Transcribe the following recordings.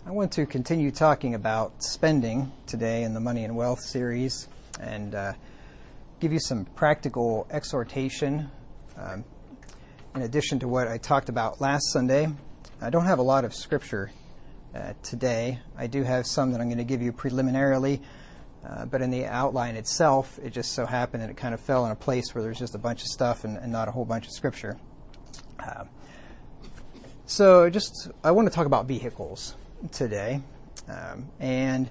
I want to continue talking about spending today in the Money and Wealth series and give you some practical exhortation in addition to what I talked about last Sunday. I don't have a lot of scripture today. I do have some that I'm going to give you preliminarily, but in the outline itself, it just so happened that it kind of fell in a place where there's just a bunch of stuff and not a whole bunch of scripture. So I want to talk about vehicles today, and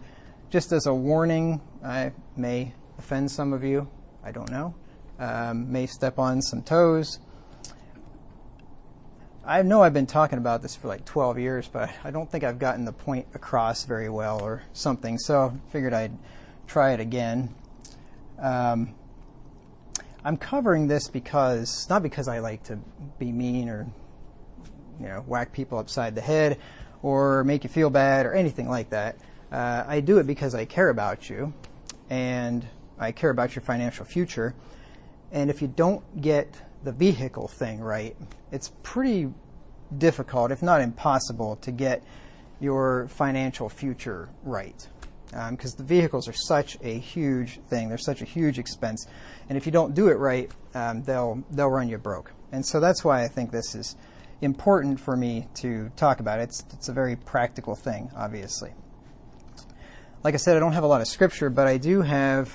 just as a warning, I may offend some of you. I don't know. May step on some toes. I know I've been talking about this for like 12 years, but I don't think I've gotten the point across very well or something, so I figured I'd try it again. I'm covering this because, not because I like to be mean or whack people upside the head or make you feel bad or anything like that. I do it because I care about you and I care about your financial future. And if you don't get the vehicle thing right, it's pretty difficult, if not impossible, to get your financial future right. Because the vehicles are such a huge thing. They're such a huge expense. And if you don't do it right, they'll run you broke. And so that's why I think this is important for me to talk about. It's a very practical thing, obviously. Like I said, I don't have a lot of scripture, but I do have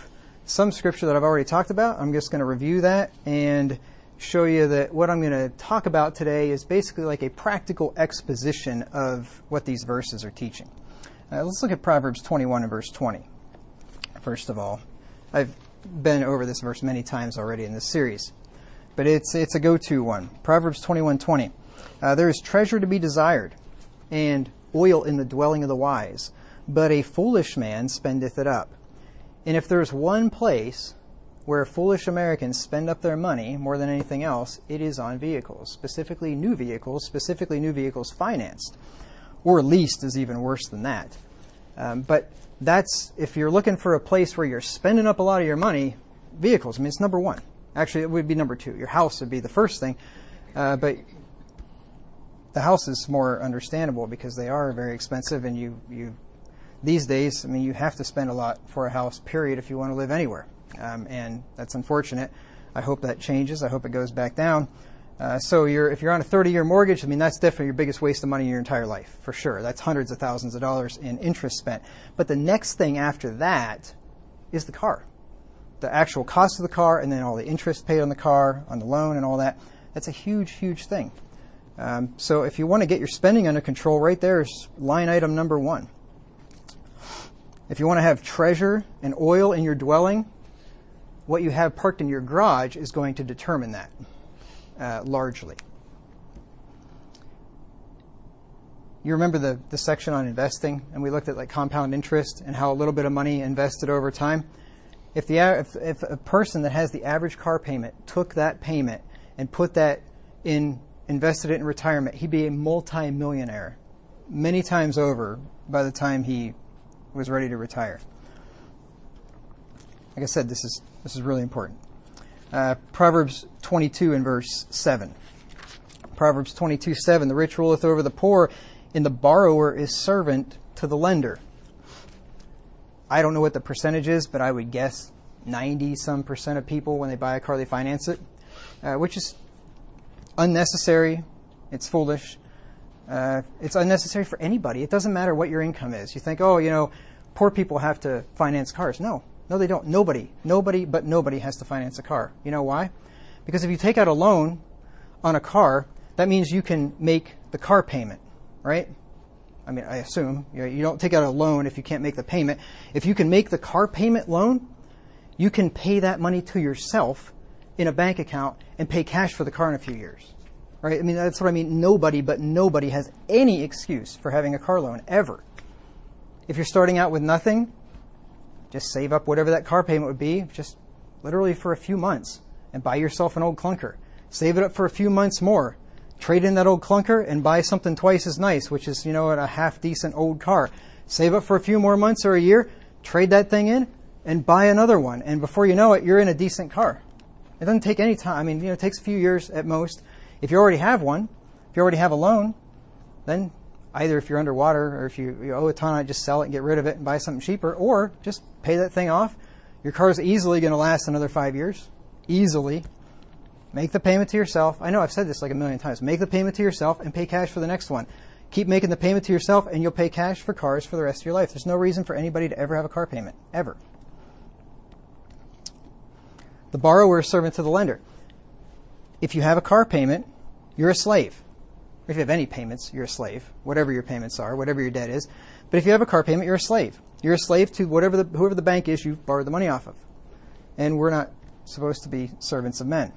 some scripture that I've already talked about. I'm just going to review that and show you that what I'm going to talk about today is basically like a practical exposition of what these verses are teaching. Let's look at Proverbs 21 and verse 20. First of all, I've been over this verse many times already in this series, but it's a go-to one. Proverbs 21:20. There is treasure to be desired, and oil in the dwelling of the wise, but a foolish man spendeth it up. And if there's one place where foolish Americans spend up their money more than anything else, it is on vehicles, specifically new vehicles financed, or leased is even worse than that. But that's, if you're looking for a place where you're spending up a lot of your money, vehicles, it's number one. Actually, it would be number two. Your house would be the first thing, but the house is more understandable because they are very expensive, and you these days, you have to spend a lot for a house, period, if you want to live anywhere. And that's unfortunate. I hope that changes. I hope it goes back down. So if you're on a 30-year mortgage, that's definitely your biggest waste of money in your entire life, for sure. That's hundreds of thousands of dollars in interest spent. But the next thing after that is the car. The actual cost of the car, and then all the interest paid on the car, on the loan and all that. That's a huge, huge thing. So if you want to get your spending under control, right there is line item number one. If you want to have treasure and oil in your dwelling, what you have parked in your garage is going to determine that, largely. You remember the section on investing, and we looked at like compound interest and how a little bit of money invested over time. If a person that has the average car payment took that payment and put that invested it in retirement, he'd be a multi-millionaire many times over by the time he was ready to retire. Like I said, this is really important. Proverbs 22 and verse 7. Proverbs 22:7. The rich ruleth over the poor, and the borrower is servant to the lender. I don't know what the percentage is, but I would guess 90% of people, when they buy a car, they finance it, which is unnecessary. It's foolish. It's unnecessary for anybody. It doesn't matter what your income is. You think, poor people have to finance cars. No, they don't. Nobody has to finance a car. You know why? Because if you take out a loan on a car, that means you can make the car payment, right? I assume you don't take out a loan if you can't make the payment. If you can make the car payment loan, you can pay that money to yourself in a bank account and pay cash for the car in a few years. Right? That's what I mean. Nobody has any excuse for having a car loan, ever. If you're starting out with nothing, just save up whatever that car payment would be, just literally for a few months, and buy yourself an old clunker. Save it up for a few months more. Trade in that old clunker and buy something twice as nice, which is, a half-decent old car. Save up for a few more months or a year, trade that thing in, and buy another one. And before you know it, you're in a decent car. It doesn't take any time. It takes a few years at most. If you already have one, if you already have a loan, then Either if you're underwater, or if you owe a ton on it, just sell it and get rid of it and buy something cheaper, or just pay that thing off. Your car's easily going to last another 5 years. Easily. Make the payment to yourself. I know I've said this like a million times. Make the payment to yourself and pay cash for the next one. Keep making the payment to yourself and you'll pay cash for cars for the rest of your life. There's no reason for anybody to ever have a car payment. Ever. The borrower is servant to the lender. If you have a car payment, you're a slave. If you have any payments, you're a slave. Whatever your payments are, whatever your debt is. But if you have a car payment, you're a slave. You're a slave to whoever the bank is you borrowed the money off of. And we're not supposed to be servants of men.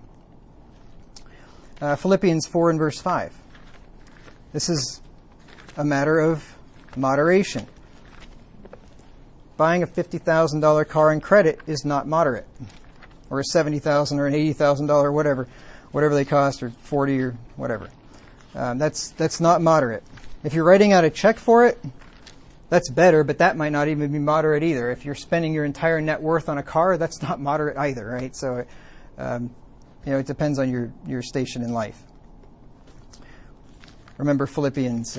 Philippians 4 and verse 5. This is a matter of moderation. Buying a $50,000 car in credit is not moderate. Or a $70,000 or an $80,000, whatever they cost, or 40 or whatever. That's not moderate. If you're writing out a check for it, that's better, but that might not even be moderate either. If you're spending your entire net worth on a car, that's not moderate either, right? So, it depends on your station in life. Remember Philippians,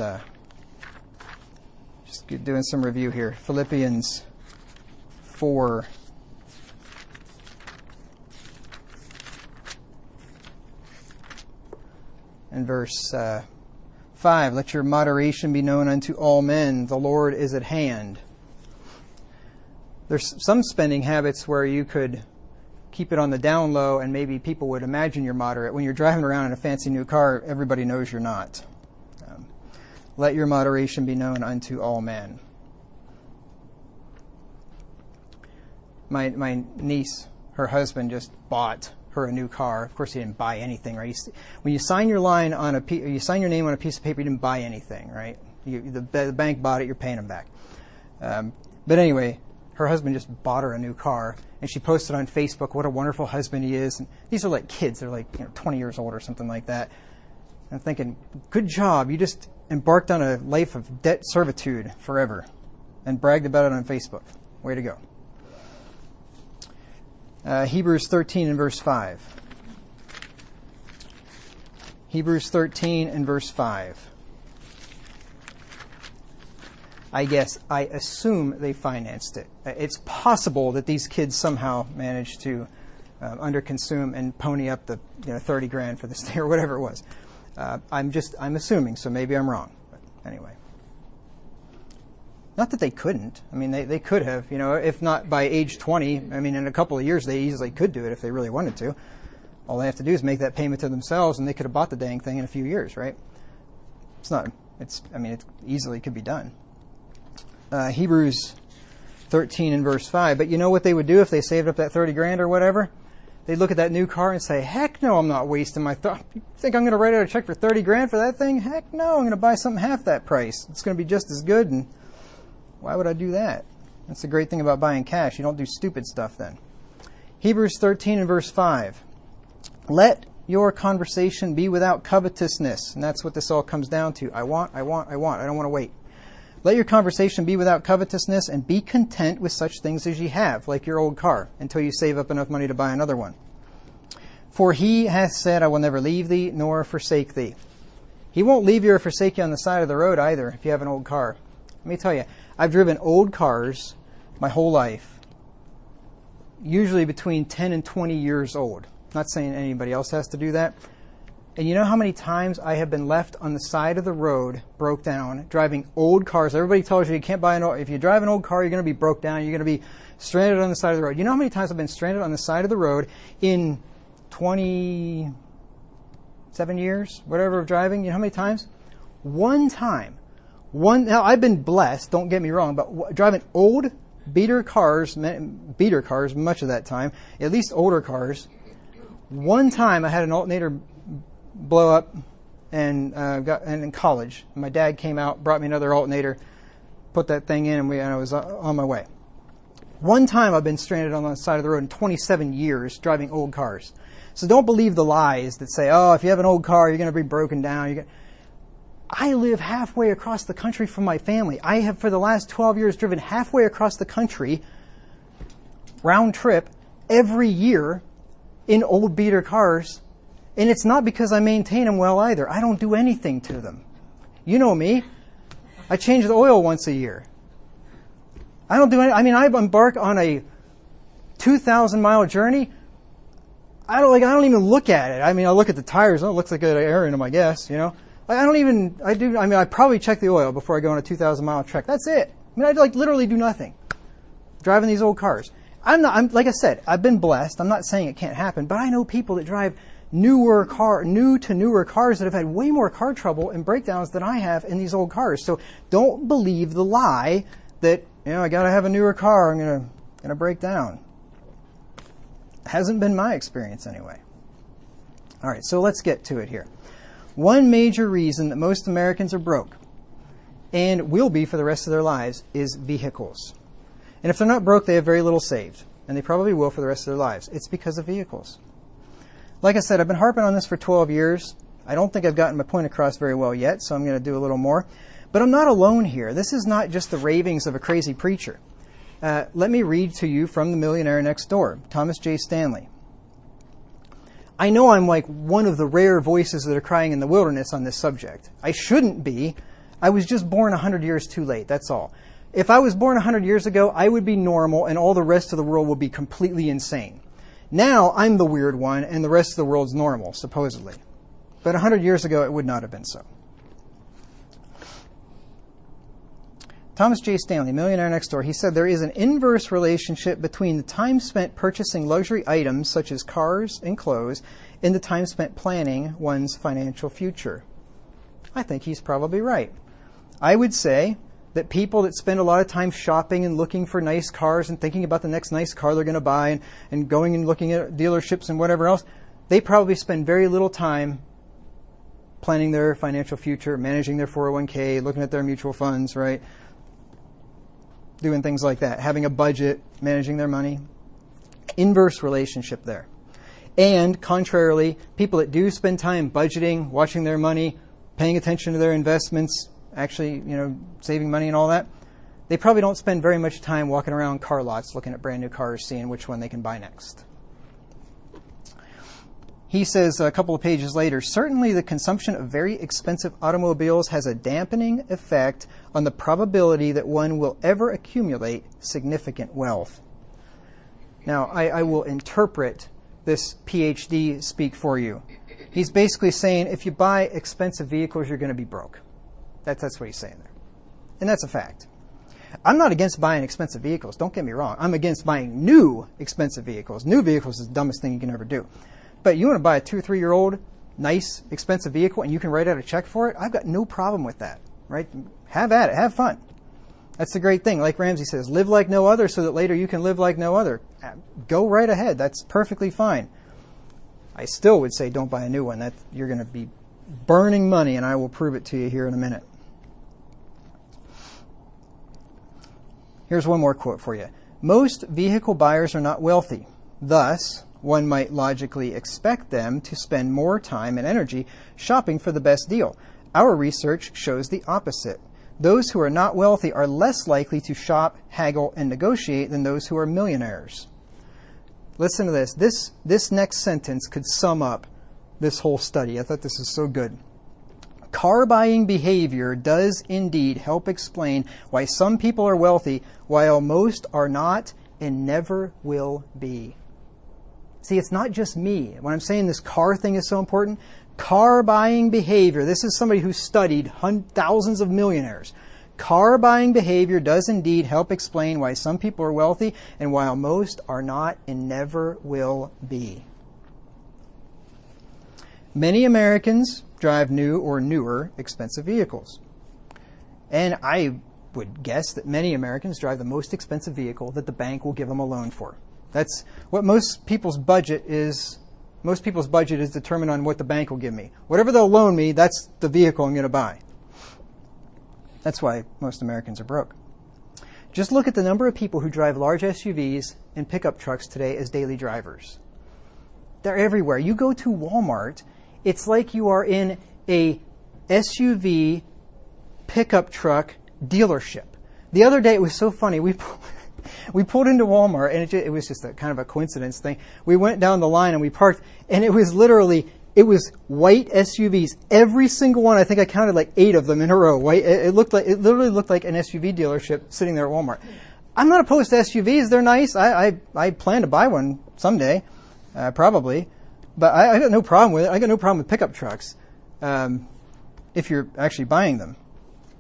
just doing some review here. Philippians 4. And verse 5, let your moderation be known unto all men. The Lord is at hand. There's some spending habits where you could keep it on the down low and maybe people would imagine you're moderate. When you're driving around in a fancy new car, everybody knows you're not. Let your moderation be known unto all men. My niece, her husband just bought her a new car. Of course, he didn't buy anything, right? When you sign your name on a piece of paper, you didn't buy anything, right? The bank bought it. You're paying them back. But anyway, her husband just bought her a new car, and she posted on Facebook what a wonderful husband he is. And these are like kids; they're like 20 years old or something like that. And I'm thinking, good job! You just embarked on a life of debt servitude forever, and bragged about it on Facebook. Way to go! Hebrews 13 and verse 5. Hebrews 13 and verse 5. I assume they financed it. It's possible that these kids somehow managed to underconsume and pony up the 30 grand for this thing or whatever it was. I'm assuming, so maybe I'm wrong. But anyway. Not that they couldn't. I mean, they could have, if not by age 20. I mean, in a couple of years, they easily could do it if they really wanted to. All they have to do is make that payment to themselves, and they could have bought the dang thing in a few years, right? It easily could be done. Hebrews 13 and verse 5. But you know what they would do if they saved up that 30 grand or whatever? They'd look at that new car and say, heck no, I'm not wasting my You think I'm going to write out a check for 30 grand for that thing? Heck no, I'm going to buy something half that price. It's going to be just as good, and why would I do that? That's the great thing about buying cash. You don't do stupid stuff then. Hebrews 13 and verse 5. Let your conversation be without covetousness. And that's what this all comes down to. I want. I don't want to wait. Let your conversation be without covetousness, and be content with such things as ye have, like your old car, until you save up enough money to buy another one. For he hath said, I will never leave thee, nor forsake thee. He won't leave you or forsake you on the side of the road either, if you have an old car. Let me tell you, I've driven old cars my whole life, usually between 10 and 20 years old. Not saying anybody else has to do that. And you know how many times I have been left on the side of the road, broke down, driving old cars. Everybody tells you can't buy if you drive an old car, you're going to be broke down. You're going to be stranded on the side of the road. You know how many times I've been stranded on the side of the road in 27 years, whatever, of driving? You know how many times? One time. Now, I've been blessed, don't get me wrong, but driving old beater cars much of that time, at least older cars. One time I had an alternator blow up and in college. My dad came out, brought me another alternator, put that thing in, and I was on my way. One time I've been stranded on the side of the road in 27 years driving old cars. So don't believe the lies that say, if you have an old car, you're going to be broken down. I live halfway across the country from my family. I have, for the last 12 years, driven halfway across the country, round trip, every year in old beater cars. And it's not because I maintain them well either. I don't do anything to them. You know me. I change the oil once a year. I don't do any, I mean, I embark on a 2,000-mile journey. I don't even look at it. I mean, I look at the tires. Oh, it looks like an air in them, I guess, you know. I probably check the oil before I go on a 2,000-mile trek. That's it. I mean, I literally do nothing. Driving these old cars. Like I said, I've been blessed. I'm not saying it can't happen, but I know people that drive new to newer cars that have had way more car trouble and breakdowns than I have in these old cars. So don't believe the lie that, you know, I got to have a newer car, I'm gonna break down. Hasn't been my experience anyway. All right, so let's get to it here. One major reason that most Americans are broke, and will be for the rest of their lives, is vehicles. And if they're not broke, they have very little saved, and they probably will for the rest of their lives. It's because of vehicles. Like I said, I've been harping on this for 12 years. I don't think I've gotten my point across very well yet, so I'm going to do a little more. But I'm not alone here. This is not just the ravings of a crazy preacher. Let me read to you from The Millionaire Next Door, Thomas J. Stanley. I know I'm like one of the rare voices that are crying in the wilderness on this subject. I shouldn't be. I was just born 100 years too late, that's all. If I was born 100 years ago, I would be normal and all the rest of the world would be completely insane. Now I'm the weird one and the rest of the world's normal, supposedly. But 100 years ago, it would not have been so. Thomas J. Stanley, Millionaire Next Door, he said there is an inverse relationship between the time spent purchasing luxury items such as cars and clothes and the time spent planning one's financial future. I think he's probably right. I would say that people that spend a lot of time shopping and looking for nice cars and thinking about the next nice car they're going to buy and going and looking at dealerships and whatever else, they probably spend very little time planning their financial future, managing their 401k, looking at their mutual funds, right? Doing things like that, having a budget, managing their money. Inverse relationship there. And contrarily, people that do spend time budgeting, watching their money, paying attention to their investments, actually, you know, saving money and all that, they probably don't spend very much time walking around car lots looking at brand new cars, seeing which one they can buy next. He says a couple of pages later, certainly the consumption of very expensive automobiles has a dampening effect on the probability that one will ever accumulate significant wealth. Now, I will interpret this PhD speak for you. He's basically saying if you buy expensive vehicles, you're going to be broke. That's what he's saying there. And that's a fact. I'm not against buying expensive vehicles. Don't get me wrong. I'm against buying new expensive vehicles. New vehicles is the dumbest thing you can ever do. But you want to buy a 2 or 3 year old, nice, expensive vehicle and you can write out a check for it, I've got no problem with that, right? Have at it. Have fun. That's the great thing. Like Ramsey says, live like no other so that later you can live like no other. Go right ahead. That's perfectly fine. I still would say don't buy a new one. That you're going to be burning money, and I will prove it to you here in a minute. Here's one more quote for you. Most vehicle buyers are not wealthy. Thus, one might logically expect them to spend more time and energy shopping for the best deal. Our research shows the opposite. Those who are not wealthy are less likely to shop, haggle, and negotiate than those who are millionaires. Listen to this. This next sentence could sum up this whole study. I thought this was so good. Car buying behavior does indeed help explain why some people are wealthy while most are not and never will be. See, it's not just me. When I'm saying this car thing is so important, car buying behavior, this is somebody who studied thousands of millionaires. Car buying behavior does indeed help explain why some people are wealthy and while most are not and never will be. Many Americans drive new or newer expensive vehicles. And I would guess that many Americans drive the most expensive vehicle that the bank will give them a loan for. That's what most people's budget is. Most people's budget is determined on what the bank will give me. Whatever they'll loan me, that's the vehicle I'm going to buy. That's why most Americans are broke. Just look at the number of people who drive large SUVs and pickup trucks today as daily drivers. They're everywhere. You go to Walmart, it's like you are in a SUV pickup truck dealership. The other day, it was so funny. We pulled into Walmart, and it was just a kind of a coincidence thing. We went down the line and we parked, and it was literally It was white SUVs. Every single one. I think I counted like 8 of them in a row. White. It literally looked like an SUV dealership sitting there at Walmart. I'm not opposed to SUVs. They're nice. I plan to buy one someday, probably. But I got no problem with it. I got no problem with pickup trucks, if you're actually buying them.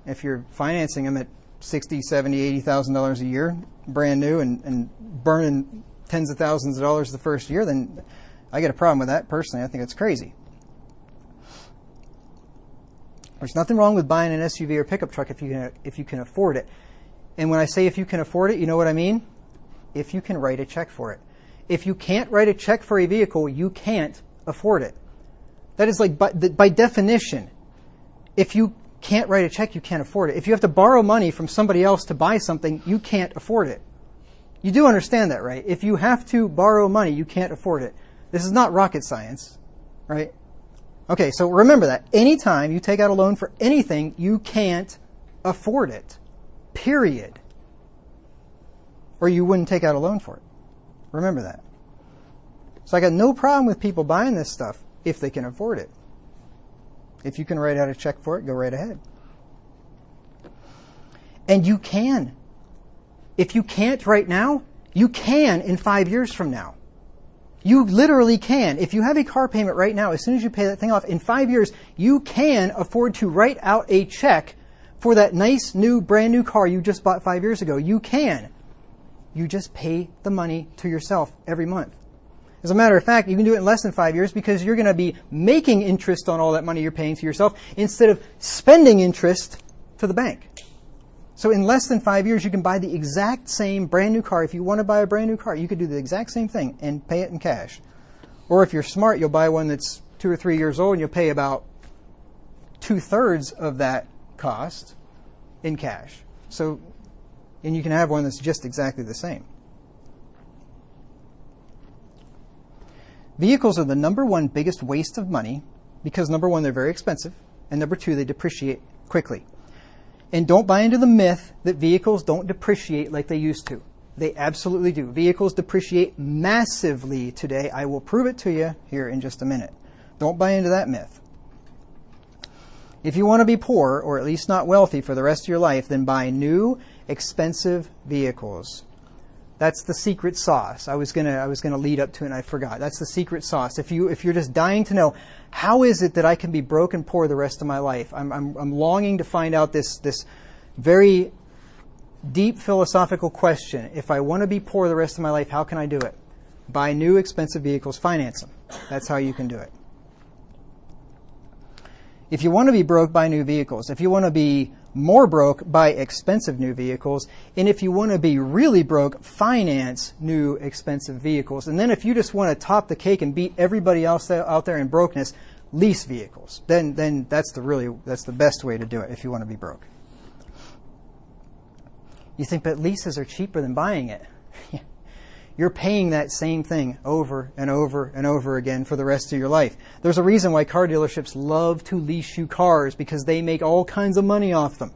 If you're financing them at $60,000, $70,000, $80,000 a year, brand new, and burning tens of thousands of dollars the first year, then I get a problem with that personally. I think it's crazy. There's nothing wrong with buying an SUV or pickup truck if you can afford it. And when I say if you can afford it, you know what I mean? If you can write a check for it. If you can't write a check for a vehicle, you can't afford it. That is like by definition. If you can't write a check, you can't afford it. If you have to borrow money from somebody else to buy something, you can't afford it. You do understand that, right? If you have to borrow money, you can't afford it. This is not rocket science, right? Okay, so remember that. Anytime you take out a loan for anything, you can't afford it. Period. Or you wouldn't take out a loan for it. Remember that. So I got no problem with people buying this stuff if they can afford it. If you can write out a check for it, go right ahead. And you can. If you can't right now, you can in 5 years from now. You literally can. If you have a car payment right now, as soon as you pay that thing off, in 5 years, you can afford to write out a check for that nice, new, brand new car you just bought 5 years ago. You can. You just pay the money to yourself every month. As a matter of fact, you can do it in less than 5 years because you're going to be making interest on all that money you're paying to yourself instead of spending interest to the bank. So in less than 5 years, you can buy the exact same brand new car. If you want to buy a brand new car, you could do the exact same thing and pay it in cash. Or if you're smart, you'll buy one that's 2 or 3 years old and you'll pay about 2/3 of that cost in cash. So, and you can have one that's just exactly the same. Vehicles are the #1 biggest waste of money because #1, they're very expensive, and #2, they depreciate quickly. And don't buy into the myth that vehicles don't depreciate like they used to. They absolutely do. Vehicles depreciate massively today. I will prove it to you here in just a minute. Don't buy into that myth. If you want to be poor, or at least not wealthy for the rest of your life, then buy new, expensive vehicles. That's the secret sauce. I was gonna lead up to it and I forgot. That's the secret sauce. If you're just dying to know, how is it that I can be broke and poor the rest of my life? I'm longing to find out this very deep philosophical question. If I want to be poor the rest of my life, how can I do it? Buy new expensive vehicles, finance them. That's how you can do it. If you want to be broke, buy new vehicles. If you want to be more broke, buy expensive new vehicles. And if you want to be really broke, finance new expensive vehicles. And then if you just want to top the cake and beat everybody else out there in brokenness, lease vehicles. Then that's the best way to do it if you want to be broke. You think, but leases are cheaper than buying it. You're paying that same thing over and over and over again for the rest of your life. There's a reason why car dealerships love to lease you cars, because they make all kinds of money off them.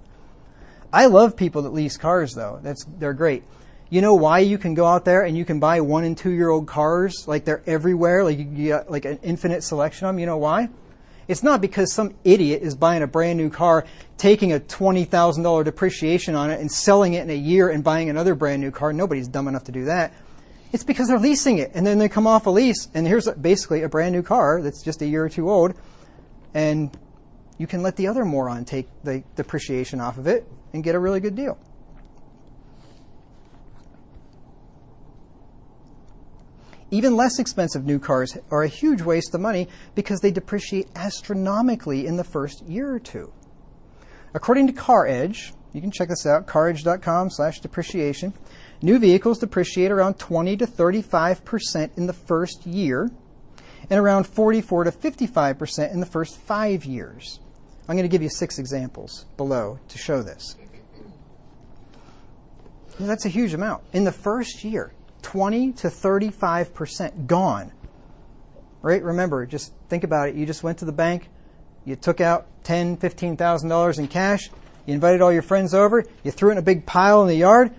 I love people that lease cars, though. They're great. You know why you can go out there and you can buy 1- and 2-year-old cars? Like, they're everywhere. Like, you got like an infinite selection of them. You know why? It's not because some idiot is buying a brand new car, taking a $20,000 depreciation on it and selling it in a year and buying another brand new car. Nobody's dumb enough to do that. It's because they're leasing it, and then they come off a lease, and here's basically a brand new car that's just a year or two old, and you can let the other moron take the depreciation off of it and get a really good deal. Even less expensive new cars are a huge waste of money because they depreciate astronomically in the first year or two. According to CarEdge, you can check this out, caredge.com/depreciation. New vehicles depreciate around 20 to 35% in the first year and around 44 to 55% in the first 5 years. I'm going to give you 6 examples below to show this. And that's a huge amount. In the first year, 20 to 35% gone. Right? Remember, just think about it. You just went to the bank, you took out $10,000, $15,000 in cash, you invited all your friends over, you threw it in a big pile in the yard,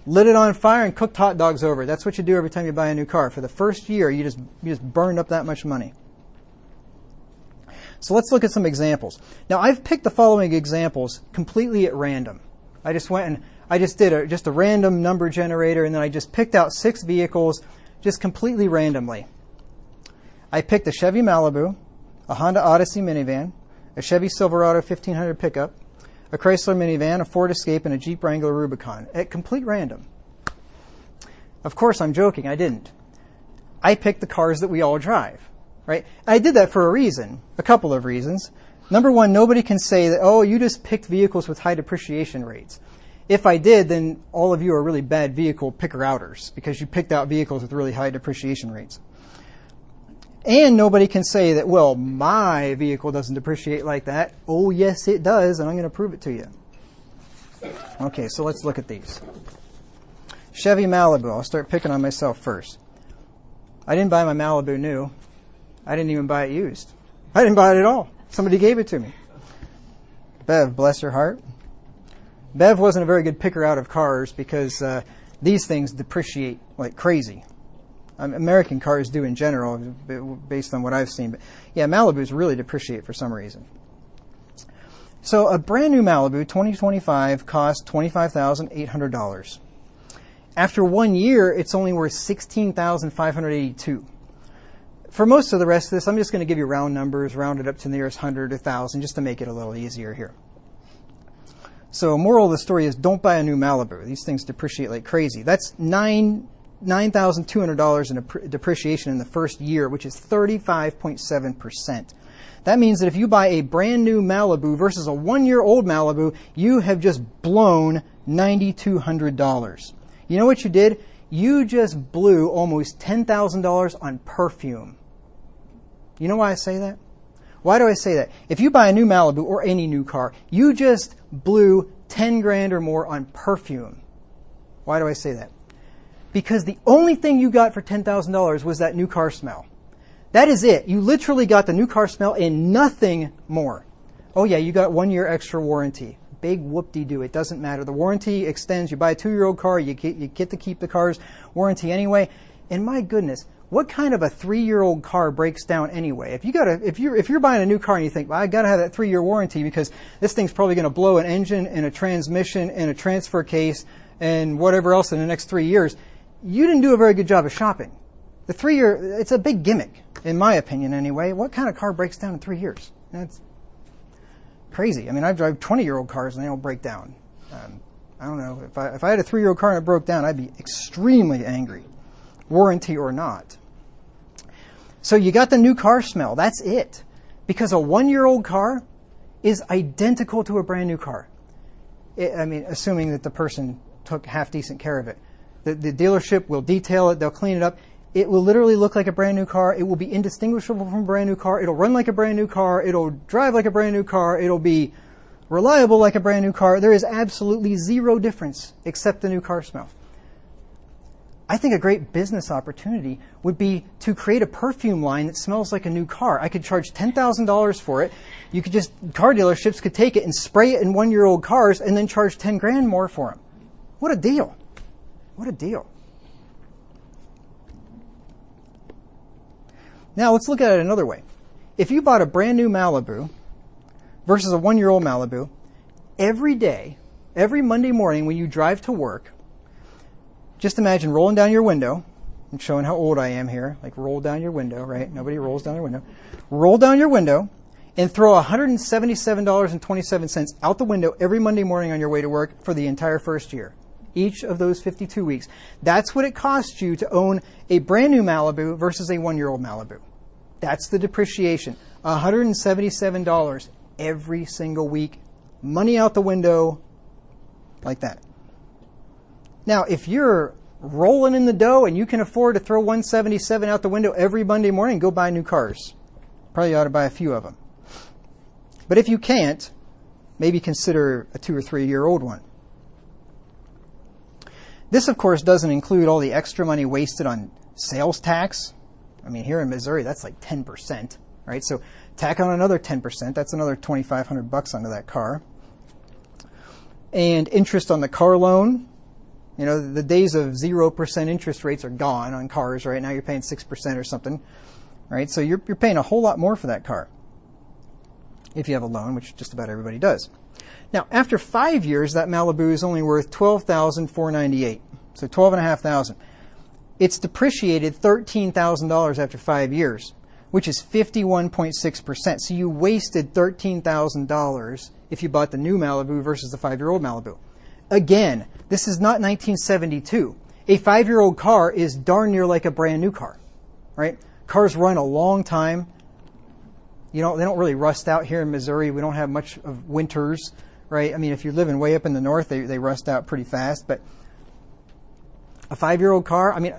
lit it on fire, and cooked hot dogs over it. That's what you do every time you buy a new car. For the first year, you just burned up that much money. So let's look at some examples. Now, I've picked the following examples completely at random. I just went and I just did just a random number generator, and then I just picked out 6 vehicles just completely randomly. I picked a Chevy Malibu, a Honda Odyssey minivan, a Chevy Silverado 1500 pickup, a Chrysler minivan, a Ford Escape, and a Jeep Wrangler Rubicon at complete random. Of course, I'm joking. I didn't. I picked the cars that we all drive, right? I did that for a reason, a couple of reasons. Number one, nobody can say that, oh, you just picked vehicles with high depreciation rates. If I did, then all of you are really bad vehicle picker-outers because you picked out vehicles with really high depreciation rates. And nobody can say that, well, my vehicle doesn't depreciate like that. Oh, yes, it does, and I'm going to prove it to you. Okay, so let's look at these. Chevy Malibu. I'll start picking on myself first. I didn't buy my Malibu new. I didn't even buy it used. I didn't buy it at all. Somebody gave it to me. Bev, bless her heart. Bev wasn't a very good picker out of cars because these things depreciate like crazy. American cars do in general, based on what I've seen. But yeah, Malibus really depreciate for some reason. So a brand new Malibu 2025 costs $25,800. After 1 year, it's only worth $16,582. For most of the rest of this, I'm just going to give you round numbers, round it up to the nearest 100, 1,000, just to make it a little easier here. So moral of the story is don't buy a new Malibu. These things depreciate like crazy. That's $9,200 in depreciation in the first year, which is 35.7%. That means that if you buy a brand new Malibu versus a 1-year-old Malibu, you have just blown $9,200. You know what you did? You just blew almost $10,000 on perfume. You know why I say that? Why do I say that? If you buy a new Malibu or any new car, you just blew 10 grand or more on perfume. Why do I say that? Because the only thing you got for $10,000 was that new car smell. That is it. You literally got the new car smell and nothing more. Oh yeah, you got 1 year extra warranty. Big whoop-de-doo. It doesn't matter. The warranty extends. You buy a 2-year-old car, you get to keep the car's warranty anyway. And my goodness, what kind of a 3-year-old car breaks down anyway? If you're buying a new car and you think, well, I got to have that 3-year warranty because this thing's probably going to blow an engine and a transmission and a transfer case and whatever else in the next 3 years, you didn't do a very good job of shopping. The 3-year, it's a big gimmick, in my opinion anyway. What kind of car breaks down in 3 years? That's crazy. I mean, I drive 20-year-old cars and they don't break down. I don't know. If I had a 3-year-old car and it broke down, I'd be extremely angry, warranty or not. So you got the new car smell. That's it. Because a 1-year-old car is identical to a brand new car. Assuming that the person took half-decent care of it. The dealership will detail it. They'll clean it up. It will literally look like a brand new car. It will be indistinguishable from a brand new car. It'll run like a brand new car. It'll drive like a brand new car. It'll be reliable like a brand new car. There is absolutely zero difference except the new car smell. I think a great business opportunity would be to create a perfume line that smells like a new car. I could charge $10,000 for it. Car dealerships could take it and spray it in 1-year-old cars and then charge 10 grand more for them. What a deal. What a deal. Now let's look at it another way. If you bought a brand new Malibu versus a 1-year-old Malibu, every day, every Monday morning when you drive to work, just imagine rolling down your window. I'm showing how old I am here. Like roll down your window, right? Nobody rolls down their window. Roll down your window and throw $177.27 out the window every Monday morning on your way to work for the entire first year. Each of those 52 weeks. That's what it costs you to own a brand new Malibu versus a 1-year-old Malibu. That's the depreciation. $177 every single week. Money out the window like that. Now, if you're rolling in the dough and you can afford to throw $177 out the window every Monday morning, go buy new cars. Probably ought to buy a few of them. But if you can't, maybe consider a 2 or 3 year old one. This, of course, doesn't include all the extra money wasted on sales tax. I mean, here in Missouri, that's like 10%, right? So tack on another 10%. That's another $2,500 onto that car. And interest on the car loan. You know, the days of 0% interest rates are gone on cars right now. You're paying 6% or something, right? So you're paying a whole lot more for that car. if you have a loan, which just about everybody does. Now, after 5 years, that Malibu is only worth $12,498, so $12,500. It's depreciated $13,000 after 5 years, which is 51.6%. So you wasted $13,000 if you bought the new Malibu versus the 5-year-old Malibu. Again, this is not 1972. A 5-year-old car is darn near like a brand new car, right? Cars run a long time. They don't really rust out here in Missouri. We don't have much of winters, right? I mean, if you're living way up in the north, they rust out pretty fast. But a 5-year-old car, I mean,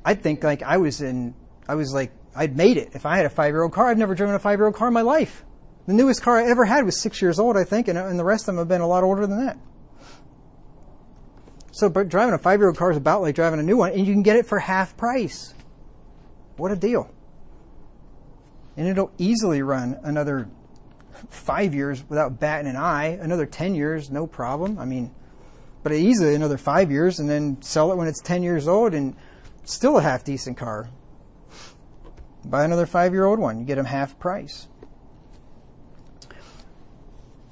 I'd think like I'd made it. If I had a 5-year-old car, I've never driven a 5-year-old car in my life. The newest car I ever had was 6 years old, I think, and the rest of them have been a lot older than that. So but driving a 5-year-old car is about like driving a new one, and you can get it for half price. What a deal. And it'll easily run another 5 years without batting an eye, another 10 years, no problem. I mean, but easily another 5 years, and then sell it when it's 10 years old, and still a half-decent car. Buy another 5-year-old one, you get them half price.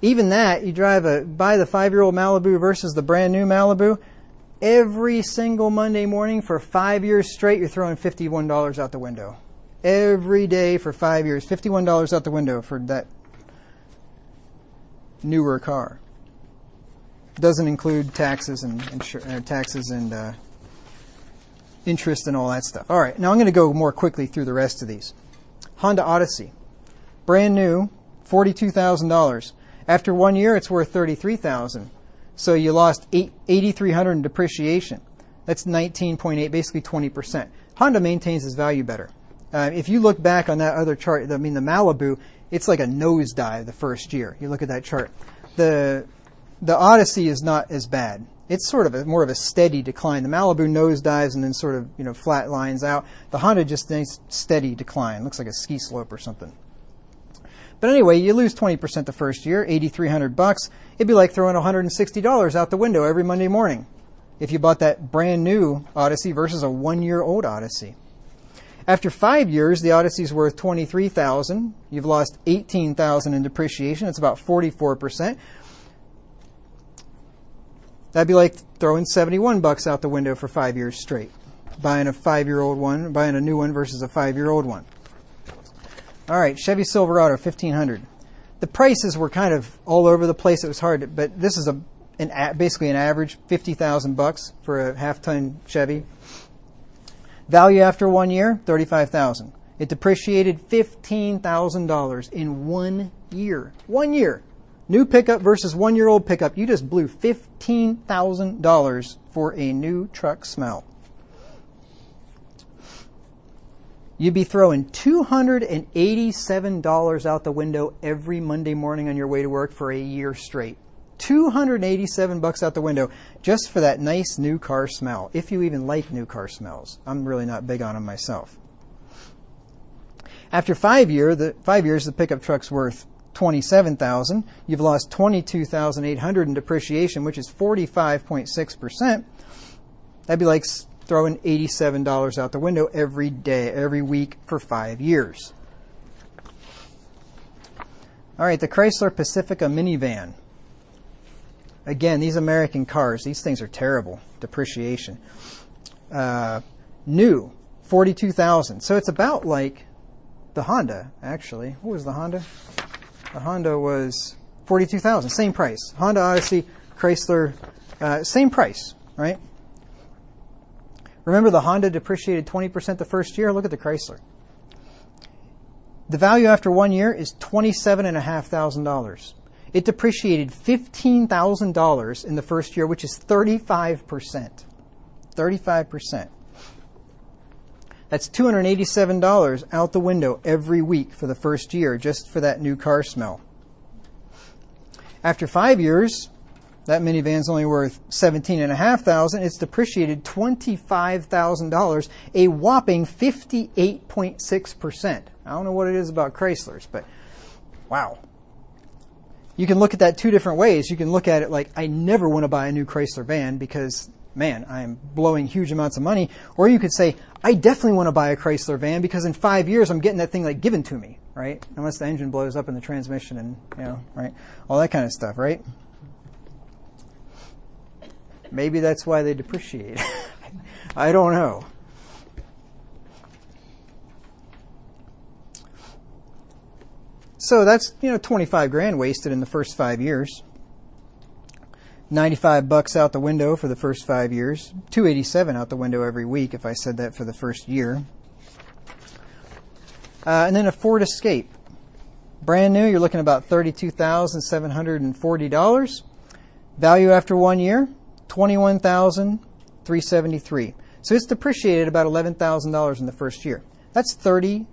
Even that, you buy the 5-year-old Malibu versus the brand new Malibu. Every single Monday morning for 5 years straight, you're throwing $51 out the window. Every day for 5 years, $51 out the window for that newer car. Doesn't include taxes and interest and all that stuff. All right, now I'm going to go more quickly through the rest of these. Honda Odyssey, brand new, $42,000. After 1 year, it's worth $33,000. So you lost $8,300 in depreciation. That's 19.8, basically 20%. Honda maintains its value better. If you look back on that other chart, I mean the Malibu, it's like a nosedive the first year. You look at that chart. The Odyssey is not as bad. It's sort of more of a steady decline. The Malibu nosedives and then sort of flat lines out. The Honda just thinks steady decline. Looks like a ski slope or something. But anyway, you lose 20% the first year, $8,300. It'd be like throwing $160 out the window every Monday morning if you bought that brand new Odyssey versus a 1-year-old Odyssey. After 5 years, the Odyssey's worth $23,000. You've lost $18,000 in depreciation. It's about 44%. That'd be like throwing $71 out the window for 5 years straight. Buying a 5-year-old one, buying a new one versus a 5-year-old one. All right, Chevy Silverado, $1,500. The prices were kind of all over the place. It was hard, but this is basically an average, $50,000 for a half-ton Chevy. Value after 1 year, $35,000. It depreciated $15,000 in 1 year. 1 year. New pickup versus 1-year-old pickup. You just blew $15,000 for a new truck smell. You'd be throwing $287 out the window every Monday morning on your way to work for a year straight. $287 out the window just for that nice new car smell, if you even like new car smells. I'm really not big on them myself. After 5 years, the pickup truck's worth $27,000. You've lost $22,800 in depreciation, which is 45.6%. That'd be like throwing $87 out the window every day, every week for 5 years. All right, the Chrysler Pacifica minivan. Again, these American cars, these things are terrible. Depreciation. New, $42,000. So it's about like the Honda, actually. What was the Honda? The Honda was $42,000, same price. Honda Odyssey, Chrysler, same price, right? Remember the Honda depreciated 20% the first year? Look at the Chrysler. The value after 1 year is $27,500. It depreciated $15,000 in the first year, which is 35%. 35%. That's $287 out the window every week for the first year, just for that new car smell. After 5 years, that minivan's only worth $17,500. It's depreciated $25,000, a whopping 58.6%. I don't know what it is about Chryslers, but wow. You can look at that two different ways. You can look at it like, I never want to buy a new Chrysler van because, man, I'm blowing huge amounts of money. Or you could say, I definitely want to buy a Chrysler van because in 5 years I'm getting that thing like given to me. right? Unless the engine blows up in the transmission and, right? All that kind of stuff, right? Maybe that's why they depreciate. I don't know. So that's, 25 grand wasted in the first 5 years. $95 out the window for the first 5 years. $287 out the window every week if I said that for the first year. And then a Ford Escape. Brand new, you're looking at about $32,740. Value after 1 year, $21,373. So it's depreciated about $11,000 in the first year. That's 35%.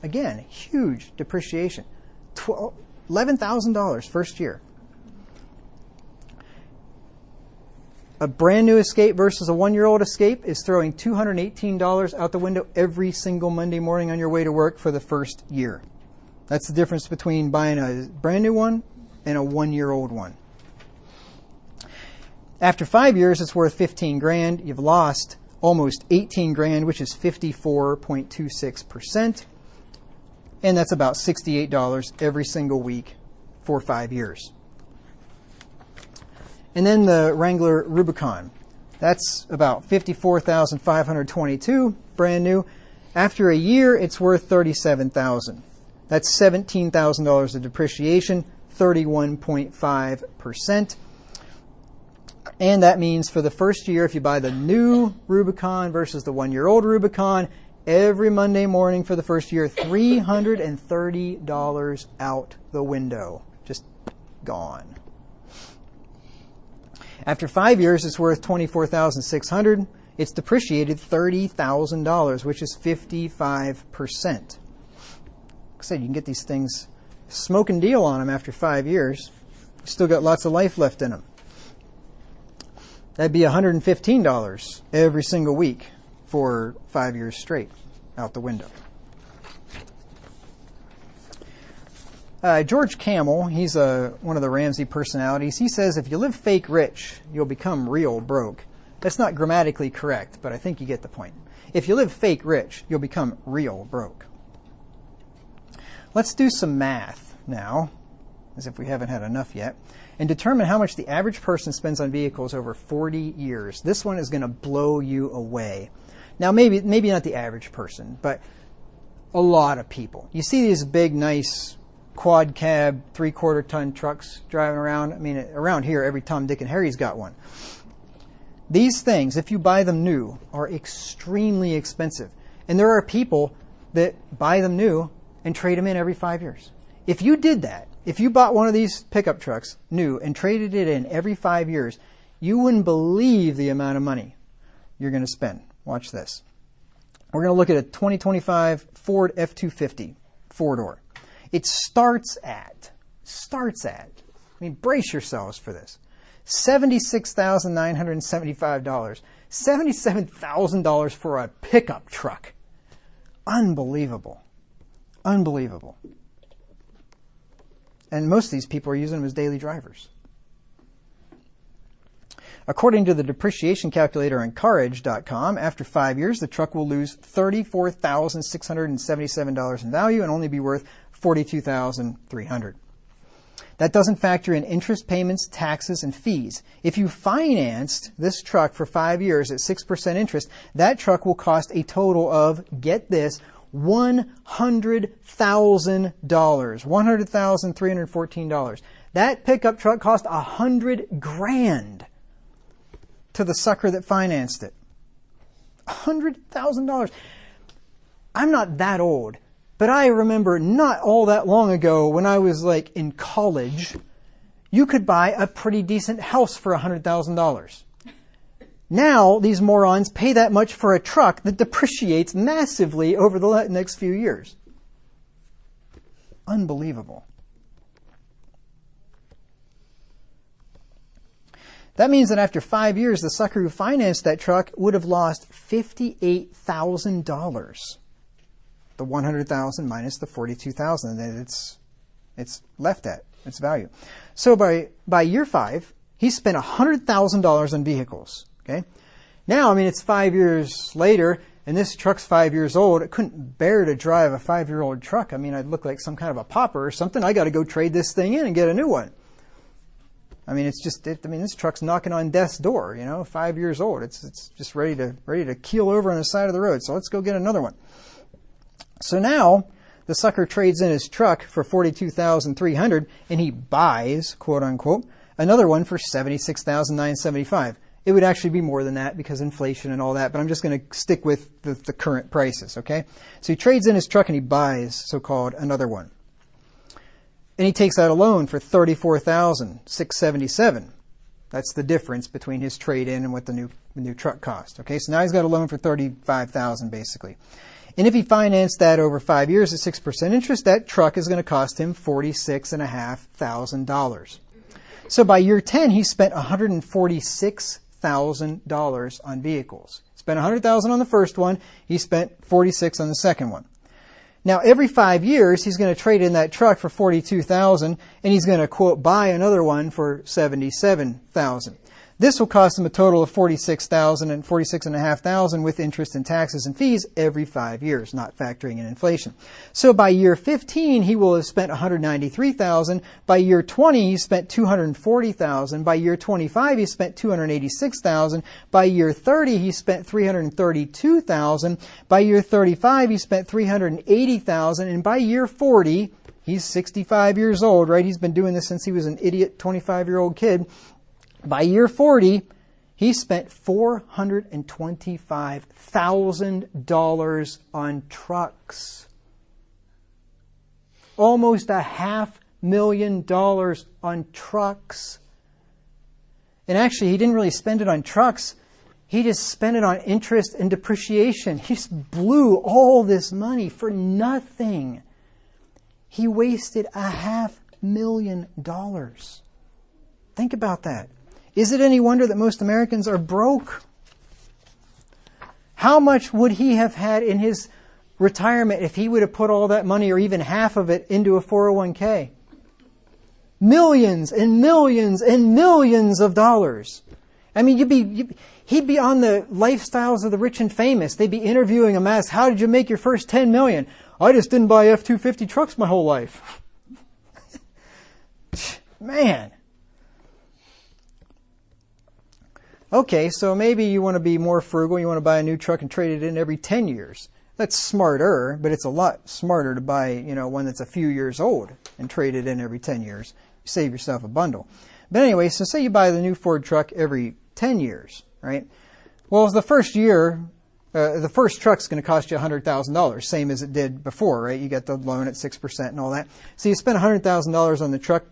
Again, huge depreciation. $11,000 first year. A brand new Escape versus a 1-year-old Escape is throwing $218 out the window every single Monday morning on your way to work for the first year. That's the difference between buying a brand new one and a 1-year-old one. After 5 years, it's worth 15 grand. You've lost almost 18 grand, which is 54.26%. And that's about $68 every single week for 5 years. And then the Wrangler Rubicon. That's about $54,522, brand new. After a year, it's worth $37,000. That's $17,000 of depreciation, 31.5%. And that means for the first year, if you buy the new Rubicon versus the 1-year-old Rubicon, every Monday morning for the first year, $330 out the window. Just gone. After 5 years, it's worth $24,600. It's depreciated $30,000, which is 55%. Like I said, you can get these things smoking deal on them after 5 years. You still got lots of life left in them. That'd be $115 every single week for 5 years straight out the window. George Camel, he's one of the Ramsey personalities. He says if you live fake rich, you'll become real broke. That's not grammatically correct, but I think you get the point. If you live fake rich, you'll become real broke. Let's do some math now, as if we haven't had enough yet, and determine how much the average person spends on vehicles over 40 years. This one is going to blow you away. Now, maybe not the average person, but a lot of people. You see these big, nice quad cab, 3/4 ton trucks driving around. I mean, around here, every Tom, Dick, and Harry's got one. These things, if you buy them new, are extremely expensive. And there are people that buy them new and trade them in every 5 years. If you did that, if you bought one of these pickup trucks new and traded it in every 5 years, you wouldn't believe the amount of money you're going to spend. Watch this. We're going to look at a 2025 Ford F-250 four-door. It starts at, I mean, brace yourselves for this, $76,975. $77,000 for a pickup truck. Unbelievable. Unbelievable. And most of these people are using them as daily drivers. According to the depreciation calculator on CarEdge.com, after 5 years, the truck will lose $34,677 in value and only be worth $42,300. That doesn't factor in interest payments, taxes, and fees. If you financed this truck for 5 years at 6% interest, that truck will cost a total of, get this, $100,000. $100,314. That pickup truck cost $100,000 to the sucker that financed it. $100,000. I'm not that old, but I remember not all that long ago when I was like in college, you could buy a pretty decent house for $100,000. Now, these morons pay that much for a truck that depreciates massively over the next few years. Unbelievable. That means that after 5 years, the sucker who financed that truck would have lost $58,000. The $100,000 minus the $42,000 that it's left at its value. So by year 5, he spent $100,000 on vehicles. Okay. Now, I mean, it's 5 years later. and this truck's 5 years old. It couldn't bear to drive a 5-year-old truck. I mean, I'd look like some kind of a pauper or something. I got to go trade this thing in and get a new one. I mean, this truck's knocking on death's door, 5 years old. It's just ready to keel over on the side of the road. So let's go get another one. So now the sucker trades in his truck for $42,300 and he buys, quote unquote, another one for $76,975. It would actually be more than that because inflation and all that, but I'm just going to stick with the current prices, okay? So he trades in his truck and he buys, so-called, another one. And he takes out a loan for $34,677. That's the difference between his trade-in and what the new truck cost, okay? So now he's got a loan for $35,000 basically. And if he financed that over 5 years at 6% interest, that truck is going to cost him $46,500. So by year 10, he spent $146,000 on vehicles. Spent $100,000 on the first one. He spent $46,000 on the second one. Now, every 5 years, he's going to trade in that truck for $42,000, and he's going to, quote, buy another one for $77,000. This will cost him a total of $46,000 and $46,500 with interest and taxes and fees every 5 years, not factoring in inflation. So by year 15, he will have spent $193,000. By year 20, he spent $240,000. By year 25, he spent $286,000. By year 30, he spent $332,000. By year 35, he spent $380,000. And by year 40, he's 65 years old, right? He's been doing this since he was an idiot 25-year-old kid. By year 40, he spent $425,000 on trucks. Almost $500,000 on trucks. And actually, he didn't really spend it on trucks. He just spent it on interest and depreciation. He just blew all this money for nothing. He wasted $500,000. Think about that. Is it any wonder that most Americans are broke? How much would he have had in his retirement if he would have put all that money or even half of it into a 401k? Millions and millions and millions of dollars. I mean, he'd be on the lifestyles of the rich and famous. They'd be interviewing him, ask, how did you make your first 10 million? I just didn't buy F-250 trucks my whole life. Man. Okay, so maybe you want to be more frugal. You want to buy a new truck and trade it in every 10 years. That's smarter, but it's a lot smarter to buy, one that's a few years old and trade it in every 10 years. You save yourself a bundle. But anyway, so say you buy the new Ford truck every 10 years, right? Well, the first year, the first truck's going to cost you $100,000, same as it did before, right? You get the loan at 6% and all that. So you spend $100,000 on the truck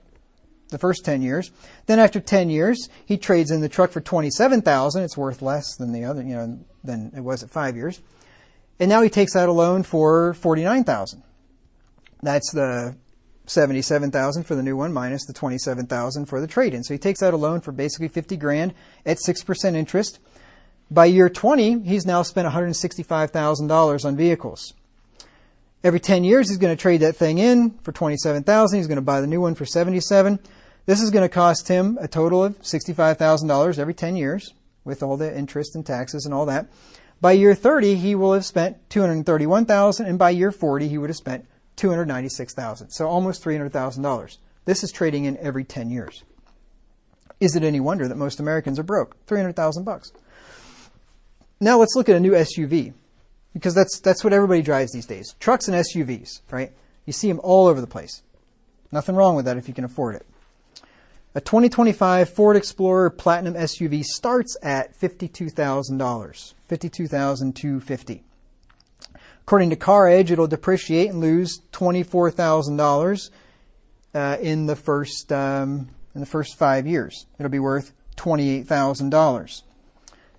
the first 10 years. Then after 10 years, he trades in the truck for $27,000. It's worth less than the other, than it was at 5 years. And now he takes out a loan for $49,000. That's the $77,000 for the new one minus the $27,000 for the trade-in. So he takes out a loan for basically $50,000 at 6% interest. By year 20, he's now spent $165,000 on vehicles. Every 10 years, he's going to trade that thing in for $27,000. He's going to buy the new one for $77,000. This is going to cost him a total of $65,000 every 10 years with all the interest and taxes and all that. By year 30, he will have spent $231,000, and by year 40, he would have spent $296,000. So almost $300,000. This is trading in every 10 years. Is it any wonder that most Americans are broke? $300,000. Now let's look at a new SUV, because that's what everybody drives these days. Trucks and SUVs, right? You see them all over the place. Nothing wrong with that if you can afford it. A 2025 Ford Explorer Platinum SUV starts at $52,000, $52,250. According to CarEdge, it'll depreciate and lose $24,000 in the first 5 years. It'll be worth $28,000.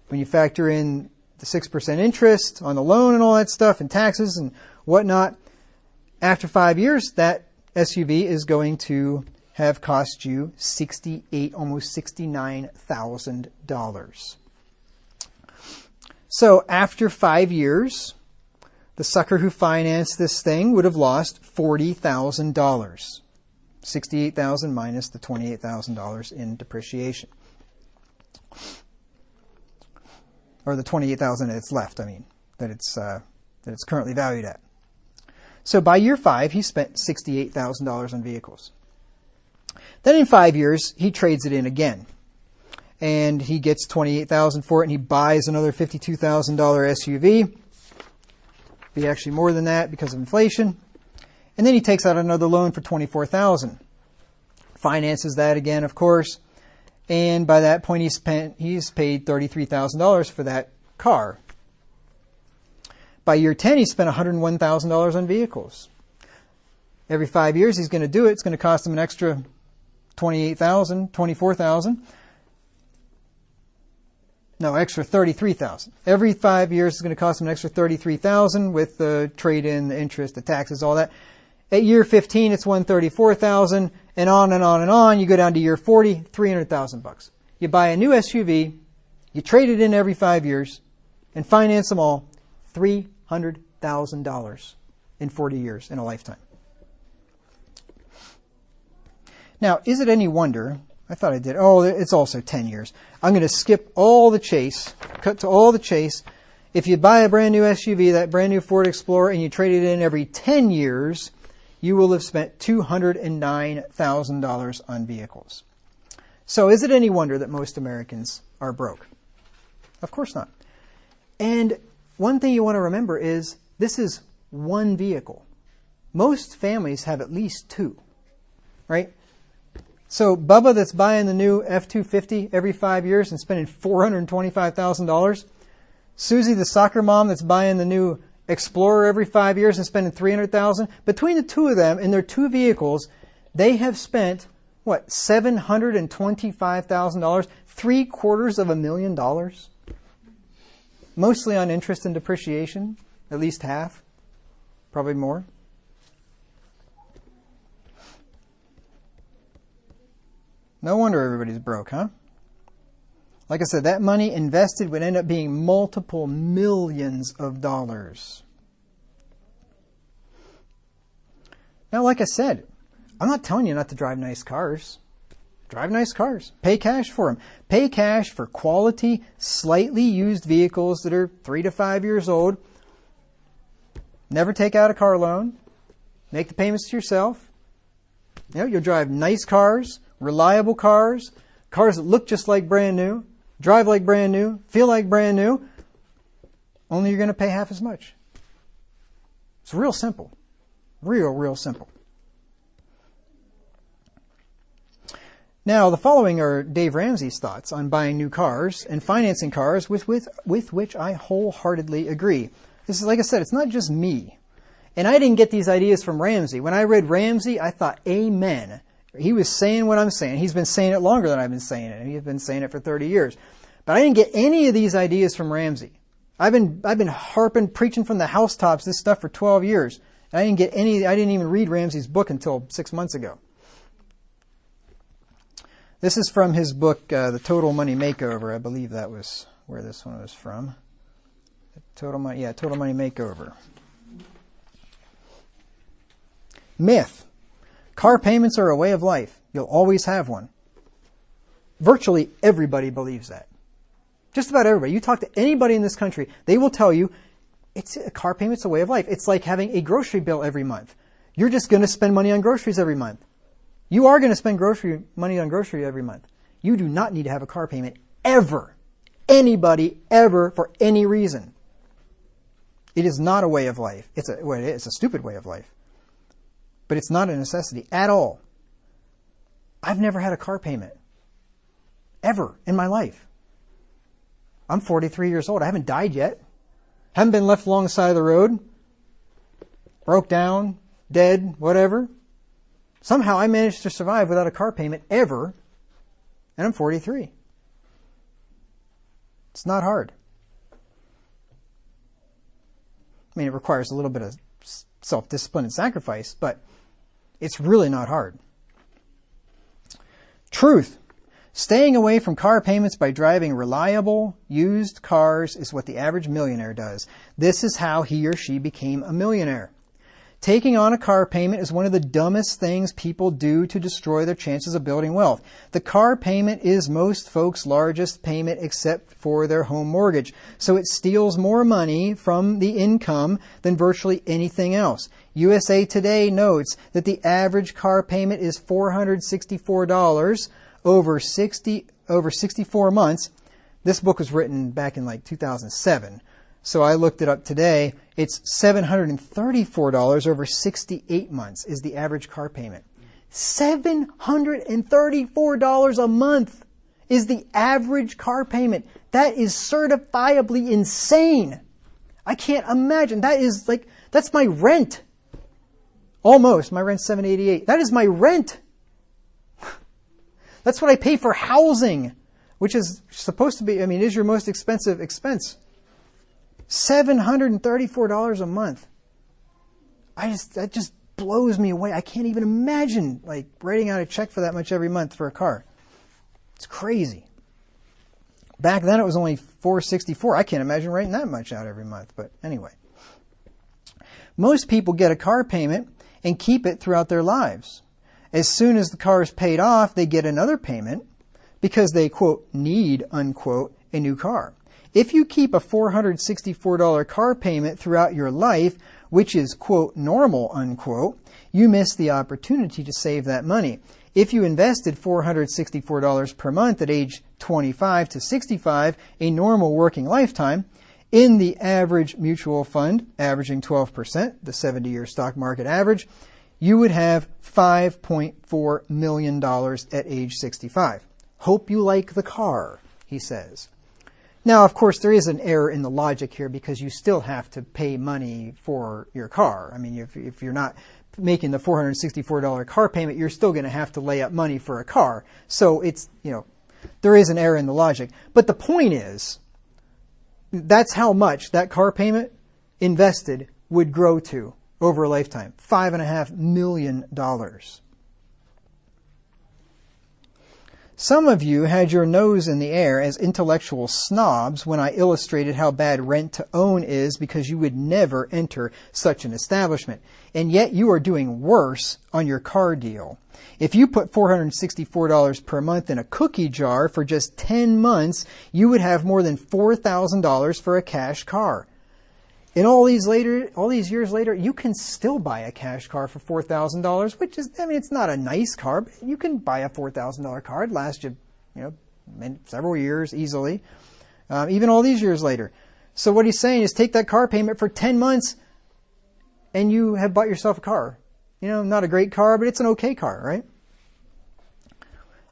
When you factor in the 6% interest on the loan and all that stuff and taxes and whatnot, after 5 years, that SUV is going to have cost you almost $69,000. So after 5 years, the sucker who financed this thing would have lost $40,000. $68,000 minus the $28,000 in depreciation. Or the $28,000 that's left, I mean. that it's currently valued at. So by year 5, he spent $68,000 on vehicles. Then in 5 years, he trades it in again. And he gets $28,000 for it, and he buys another $52,000 SUV. Be actually more than that because of inflation. And then he takes out another loan for $24,000. Finances that again, of course. And by that point, he's paid $33,000 for that car. By year 10, he spent $101,000 on vehicles. Every 5 years, he's going to do it. It's going to cost him an extra $28,000, $24,000. No, extra $33,000. Every 5 years, it's going to cost him an extra $33,000 with the trade-in, the interest, the taxes, all that. At year 15, it's $134,000, and on and on and on. You go down to year 40, $300,000. You buy a new SUV, you trade it in every 5 years, and finance them all, $300,000 in 40 years in a lifetime. Now, is it any wonder? I thought I did. Oh, it's also 10 years. I'm going to skip all the chase, cut to all the chase. If you buy a brand new SUV, that brand new Ford Explorer, and you trade it in every 10 years, you will have spent $209,000 on vehicles. So is it any wonder that most Americans are broke? Of course not. And one thing you want to remember is this is one vehicle. Most families have at least two, right? So Bubba that's buying the new F-250 every 5 years and spending $425,000. Susie, the soccer mom that's buying the new Explorer every 5 years and spending $300,000. Between the two of them and their two vehicles, they have spent, what, $725,000? $725,000? Mostly on interest and depreciation, at least half, probably more. No wonder everybody's broke, huh? Like I said, that money invested would end up being multiple millions of dollars. Now, like I said, I'm not telling you not to drive nice cars. Drive nice cars. Pay cash for them. Pay cash for quality, slightly used vehicles that are 3 to 5 years old. Never take out a car loan. Make the payments yourself. You know, you'll drive nice cars, reliable cars, cars that look just like brand new, drive like brand new, feel like brand new, only you're going to pay half as much. It's real simple. Real simple. Now, the following are Dave Ramsey's thoughts on buying new cars and financing cars with which I wholeheartedly agree. This is, like I said, it's not just me. And I didn't get these ideas from Ramsey. When I read Ramsey, I thought, amen. He was saying what I'm saying. He's been saying it longer than I've been saying it. He's been saying it for 30 years. But I didn't get any of these ideas from Ramsey. I've been harping, preaching from the housetops this stuff for 12 years. And I didn't even read Ramsey's book until 6 months ago. This is from his book, The Total Money Makeover. I believe that was where this one was from. Total Money Makeover. Myth. Car payments are a way of life. You'll always have one. Virtually everybody believes that. Just about everybody. You talk to anybody in this country, they will tell you a car payment's a way of life. It's like having a grocery bill every month. You're just going to spend money on groceries every month. You are going to spend money on grocery every month. You do not need to have a car payment ever. Anybody ever for any reason. It is not a way of life. It's a stupid way of life. But it's not a necessity at all. I've never had a car payment. Ever in my life. I'm 43 years old. I haven't died yet. Haven't been left along the side of the road. Broke down, dead, whatever. Somehow I managed to survive without a car payment ever. And I'm 43. It's not hard. I mean, it requires a little bit of self-discipline and sacrifice, but it's really not hard. Truth. Staying away from car payments by driving reliable, used cars is what the average millionaire does. This is how he or she became a millionaire. Taking on a car payment is one of the dumbest things people do to destroy their chances of building wealth. The car payment is most folks' largest payment except for their home mortgage, so it steals more money from the income than virtually anything else. USA Today notes that the average car payment is $464 over 64 months. This book was written back in like 2007. So I looked it up today. It's $734 over 68 months is the average car payment. $734 a month is the average car payment. That is certifiably insane. I can't imagine. That's my rent. Almost. My rent's $788. That is my rent. That's what I pay for housing, which is supposed to be, is your most expensive expense. $734 a month. That just blows me away. I can't even imagine writing out a check for that much every month for a car. It's crazy. Back then it was only $464. I can't imagine writing that much out every month. But anyway. Most people get a car payment and keep it throughout their lives. As soon as the car is paid off, they get another payment because they, quote, need, unquote, a new car. If you keep a $464 car payment throughout your life, which is, quote, normal, unquote, you miss the opportunity to save that money. If you invested $464 per month at age 25 to 65, a normal working lifetime, in the average mutual fund, averaging 12%, the 70-year stock market average, you would have $5.4 million at age 65. Hope you like the car, he says. Now, of course, there is an error in the logic here because you still have to pay money for your car. If you're not making the $464 car payment, you're still going to have to lay up money for a car. So there is an error in the logic. But the point is, that's how much that car payment invested would grow to over a lifetime. $5.5 million. Some of you had your nose in the air as intellectual snobs when I illustrated how bad rent to own is because you would never enter such an establishment. And yet you are doing worse on your car deal. If you put $464 per month in a cookie jar for just 10 months, you would have more than $4,000 for a cash car. And all these years later, you can still buy a cash car for $4,000, which is, it's not a nice car, but you can buy a $4,000 car. It lasts you, several years easily, even all these years later. So what he's saying is take that car payment for 10 months and you have bought yourself a car. Not a great car, but it's an okay car, right?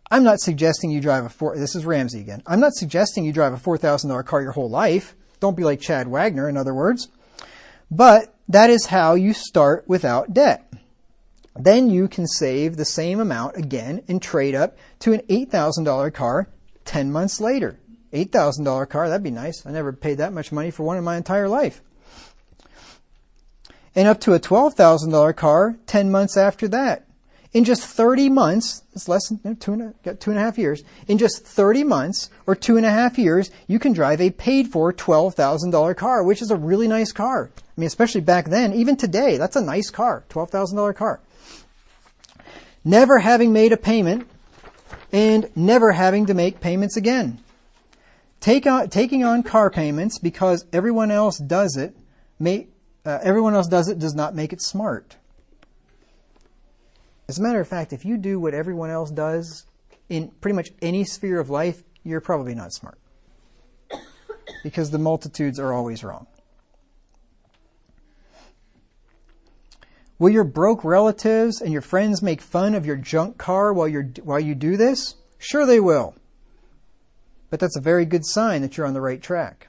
I'm not suggesting you drive this is Ramsey again. I'm not suggesting you drive a $4,000 car your whole life. Don't be like Chad Wagner, in other words. But that is how you start without debt. Then you can save the same amount again and trade up to an $8,000 car 10 months later. $8,000 car, that'd be nice. I never paid that much money for one in my entire life. And up to a $12,000 car 10 months after that. In just 30 months, it's less than 2.5 years. In just 30 months or 2.5 years, you can drive a paid-for $12,000 car, which is a really nice car. Especially back then, even today, that's a nice car, $12,000 car. Never having made a payment and never having to make payments again. Taking on car payments because everyone else does it does not make it smart. As a matter of fact, if you do what everyone else does in pretty much any sphere of life, you're probably not smart. Because the multitudes are always wrong. Will your broke relatives and your friends make fun of your junk car while you do this? Sure they will. But that's a very good sign that you're on the right track.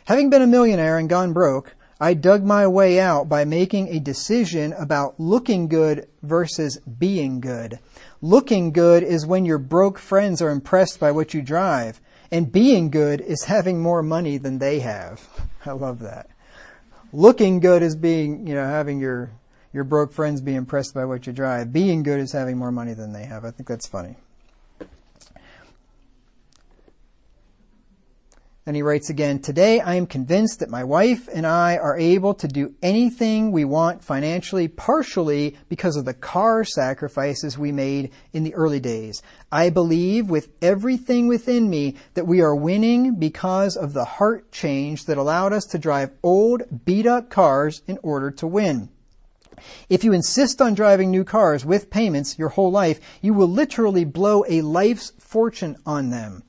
Having been a millionaire and gone broke, I dug my way out by making a decision about looking good versus being good. Looking good is when your broke friends are impressed by what you drive. And being good is having more money than they have. I love that. Looking good is having your broke friends be impressed by what you drive. Being good is having more money than they have. I think that's funny. And he writes again, today I am convinced that my wife and I are able to do anything we want financially, partially because of the car sacrifices we made in the early days. I believe with everything within me that we are winning because of the heart change that allowed us to drive old, beat-up cars in order to win. If you insist on driving new cars with payments your whole life, you will literally blow a life's fortune on them.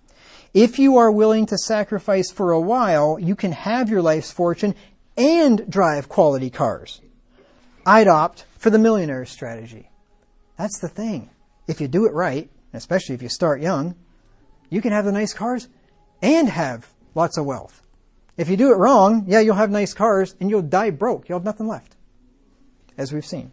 If you are willing to sacrifice for a while, you can have your life's fortune and drive quality cars. I'd opt for the millionaire strategy. That's the thing. If you do it right, especially if you start young, you can have the nice cars and have lots of wealth. If you do it wrong, yeah, you'll have nice cars and you'll die broke. You'll have nothing left, as we've seen.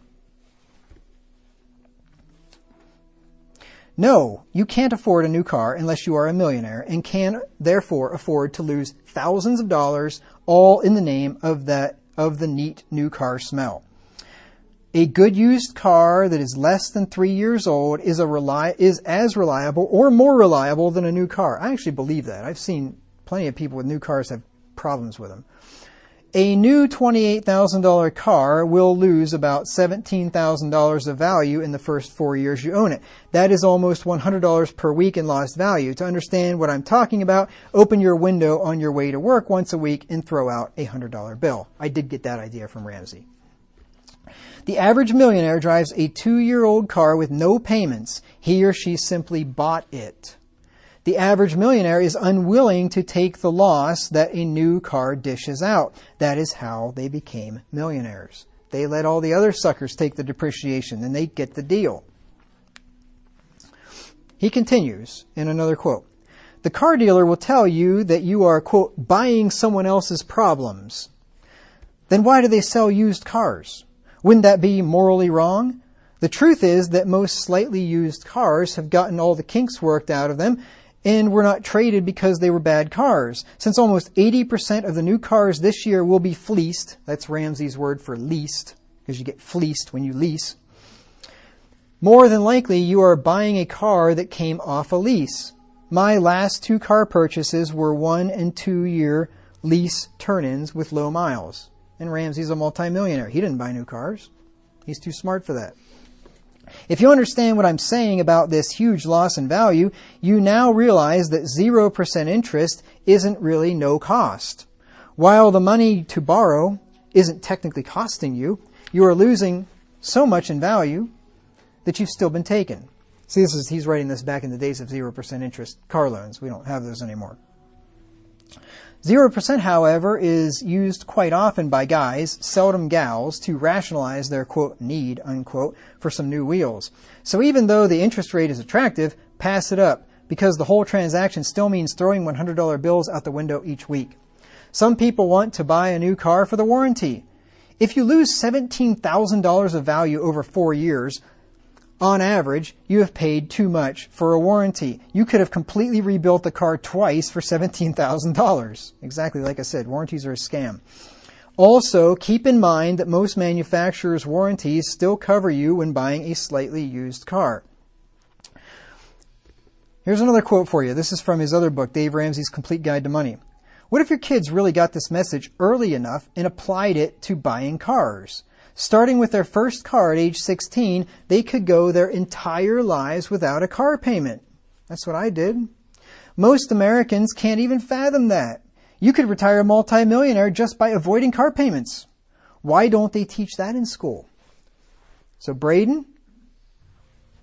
No, you can't afford a new car unless you are a millionaire and can therefore afford to lose thousands of dollars all in the name of the neat new car smell. A good used car that is less than 3 years old is as reliable or more reliable than a new car. I actually believe that. I've seen plenty of people with new cars have problems with them. A new $28,000 car will lose about $17,000 of value in the first 4 years you own it. That is almost $100 per week in lost value. To understand what I'm talking about, open your window on your way to work once a week and throw out a $100 bill. I did get that idea from Ramsey. The average millionaire drives a 2-year-old car with no payments. He or she simply bought it. The average millionaire is unwilling to take the loss that a new car dishes out. That is how they became millionaires. They let all the other suckers take the depreciation and they get the deal. He continues in another quote. The car dealer will tell you that you are, quote, buying someone else's problems. Then why do they sell used cars? Wouldn't that be morally wrong? The truth is that most slightly used cars have gotten all the kinks worked out of them and were not traded because they were bad cars. Since almost 80% of the new cars this year will be fleeced, that's Ramsey's word for leased, because you get fleeced when you lease, more than likely you are buying a car that came off a lease. My last 2 car purchases were 1 and 2 year lease turn-ins with low miles. And Ramsey's a multimillionaire. He didn't buy new cars. He's too smart for that. If you understand what I'm saying about this huge loss in value, you now realize that 0% interest isn't really no cost. While the money to borrow isn't technically costing you, you are losing so much in value that you've still been taken. See, he's writing this back in the days of 0% interest car loans. We don't have those anymore. 0%, however, is used quite often by guys, seldom gals, to rationalize their, quote, need, unquote, for some new wheels. So even though the interest rate is attractive, pass it up, because the whole transaction still means throwing $100 bills out the window each week. Some people want to buy a new car for the warranty. If you lose $17,000 of value over 4 years, on average, you have paid too much for a warranty. You could have completely rebuilt the car twice for $17,000. Exactly like I said, warranties are a scam. Also, keep in mind that most manufacturers' warranties still cover you when buying a slightly used car. Here's another quote for you. This is from his other book, Dave Ramsey's Complete Guide to Money. What if your kids really got this message early enough and applied it to buying cars? Starting with their first car at age 16, they could go their entire lives without a car payment. That's what I did. Most Americans can't even fathom that. You could retire a multimillionaire just by avoiding car payments. Why don't they teach that in school? So Braden,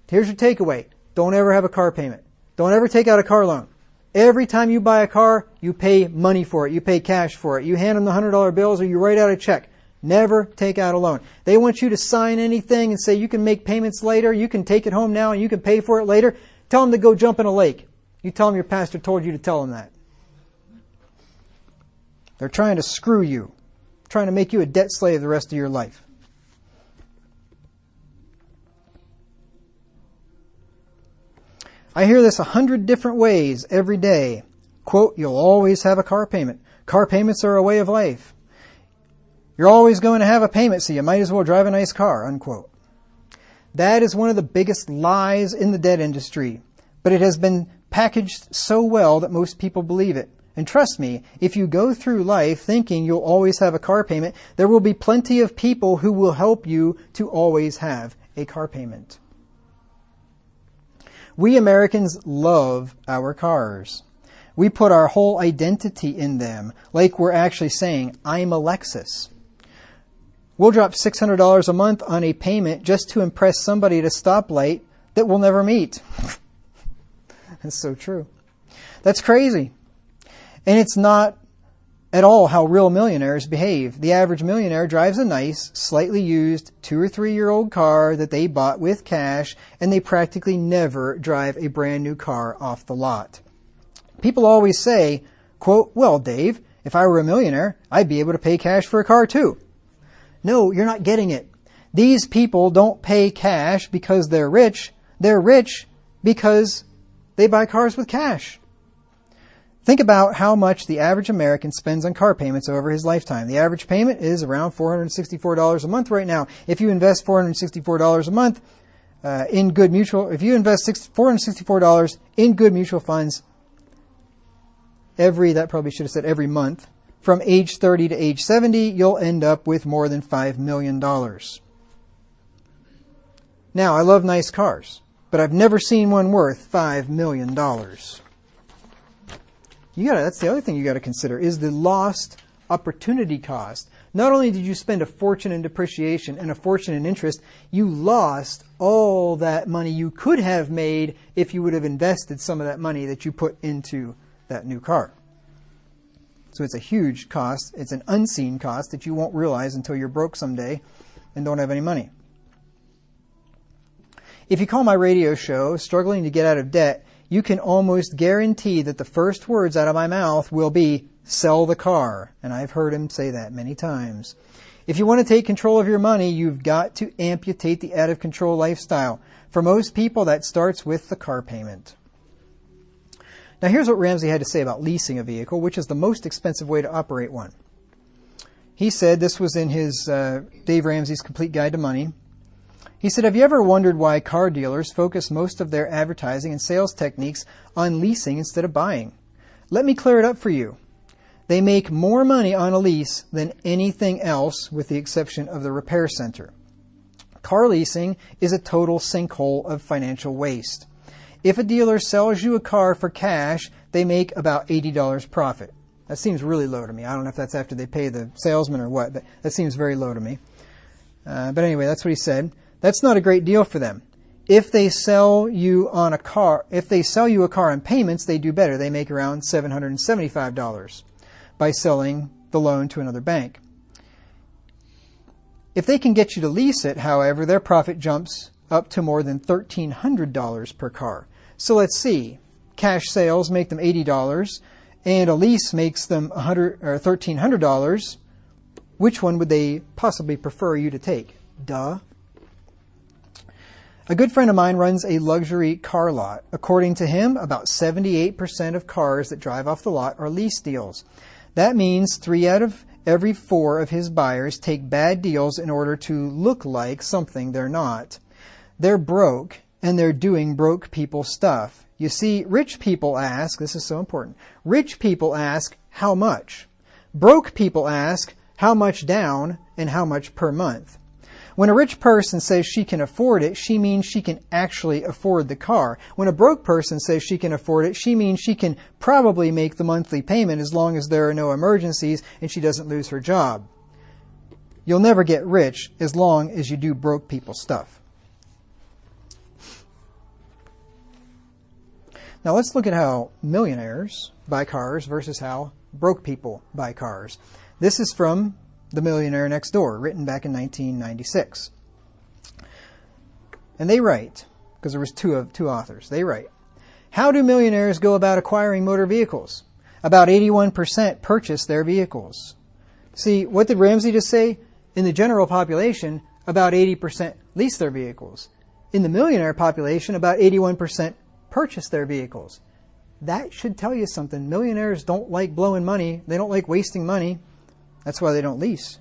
here's your takeaway. Don't ever have a car payment. Don't ever take out a car loan. Every time you buy a car, you pay money for it. You pay cash for it. You hand them the $100 bills or you write out a check. Never take out a loan. They want you to sign anything and say you can make payments later, you can take it home now and you can pay for it later. Tell them to go jump in a lake. You tell them your pastor told you to tell them that. They're trying to screw you, trying to make you a debt slave the rest of your life. I hear this 100 different ways every day. Quote, you'll always have a car payment. Car payments are a way of life. You're always going to have a payment, so you might as well drive a nice car, unquote. That is one of the biggest lies in the debt industry, but it has been packaged so well that most people believe it. And trust me, if you go through life thinking you'll always have a car payment, there will be plenty of people who will help you to always have a car payment. We Americans love our cars. We put our whole identity in them, like we're actually saying, I'm a Lexus. We'll drop $600 a month on a payment just to impress somebody at a stoplight that we'll never meet. That's so true. That's crazy. And it's not at all how real millionaires behave. The average millionaire drives a nice, slightly used 2 or 3 year old car that they bought with cash, and they practically never drive a brand new car off the lot. People always say, quote, well, Dave, if I were a millionaire, I'd be able to pay cash for a car too. No, you're not getting it. These people don't pay cash because they're rich. They're rich because they buy cars with cash. Think about how much the average American spends on car payments over his lifetime. The average payment is around $464 a month right now. If you invest $464 a month if you invest $464 in good mutual funds every month, from age 30 to age 70, you'll end up with more than $5 million. Now, I love nice cars, but I've never seen one worth $5 million. That's the other thing you got to consider, is the lost opportunity cost. Not only did you spend a fortune in depreciation and a fortune in interest, you lost all that money you could have made if you would have invested some of that money that you put into that new car. So it's a huge cost. It's an unseen cost that you won't realize until you're broke someday and don't have any money. If you call my radio show Struggling to Get Out of Debt, you can almost guarantee that the first words out of my mouth will be, sell the car. And I've heard him say that many times. If you want to take control of your money, you've got to amputate the out-of-control lifestyle. For most people, that starts with the car payment. Now here's what Ramsey had to say about leasing a vehicle, which is the most expensive way to operate one. He said, this was in his Dave Ramsey's Complete Guide to Money. He said, have you ever wondered why car dealers focus most of their advertising and sales techniques on leasing instead of buying? Let me clear it up for you. They make more money on a lease than anything else, with the exception of the repair center. Car leasing is a total sinkhole of financial waste. If a dealer sells you a car for cash, they make about $80 profit. That seems really low to me. I don't know if that's after they pay the salesman or what, but that seems very low to me. But anyway, that's what he said. That's not a great deal for them. If they sell you a car on payments, they do better. They make around $775 by selling the loan to another bank. If they can get you to lease it, however, their profit jumps up to more than $1,300 per car. So let's see. Cash sales make them $80, and a lease makes them $1,300. Which one would they possibly prefer you to take? Duh. A good friend of mine runs a luxury car lot. According to him, about 78% of cars that drive off the lot are lease deals. That means 3 out of every 4 of his buyers take bad deals in order to look like something they're not. They're broke, and they're doing broke people stuff. You see, rich people ask, this is so important, rich people ask, how much? Broke people ask, how much down and how much per month? When a rich person says she can afford it, she means she can actually afford the car. When a broke person says she can afford it, she means she can probably make the monthly payment as long as there are no emergencies and she doesn't lose her job. You'll never get rich as long as you do broke people stuff. Now let's look at how millionaires buy cars versus how broke people buy cars. This is from The Millionaire Next Door, written back in 1996. And they write, because there was two authors, they write, how do millionaires go about acquiring motor vehicles? About 81% purchase their vehicles. See, what did Ramsey just say? In the general population, about 80% lease their vehicles. In the millionaire population, about 81% purchase their vehicles. That should tell you something. Millionaires don't like blowing money. They don't like wasting money. That's why they don't lease.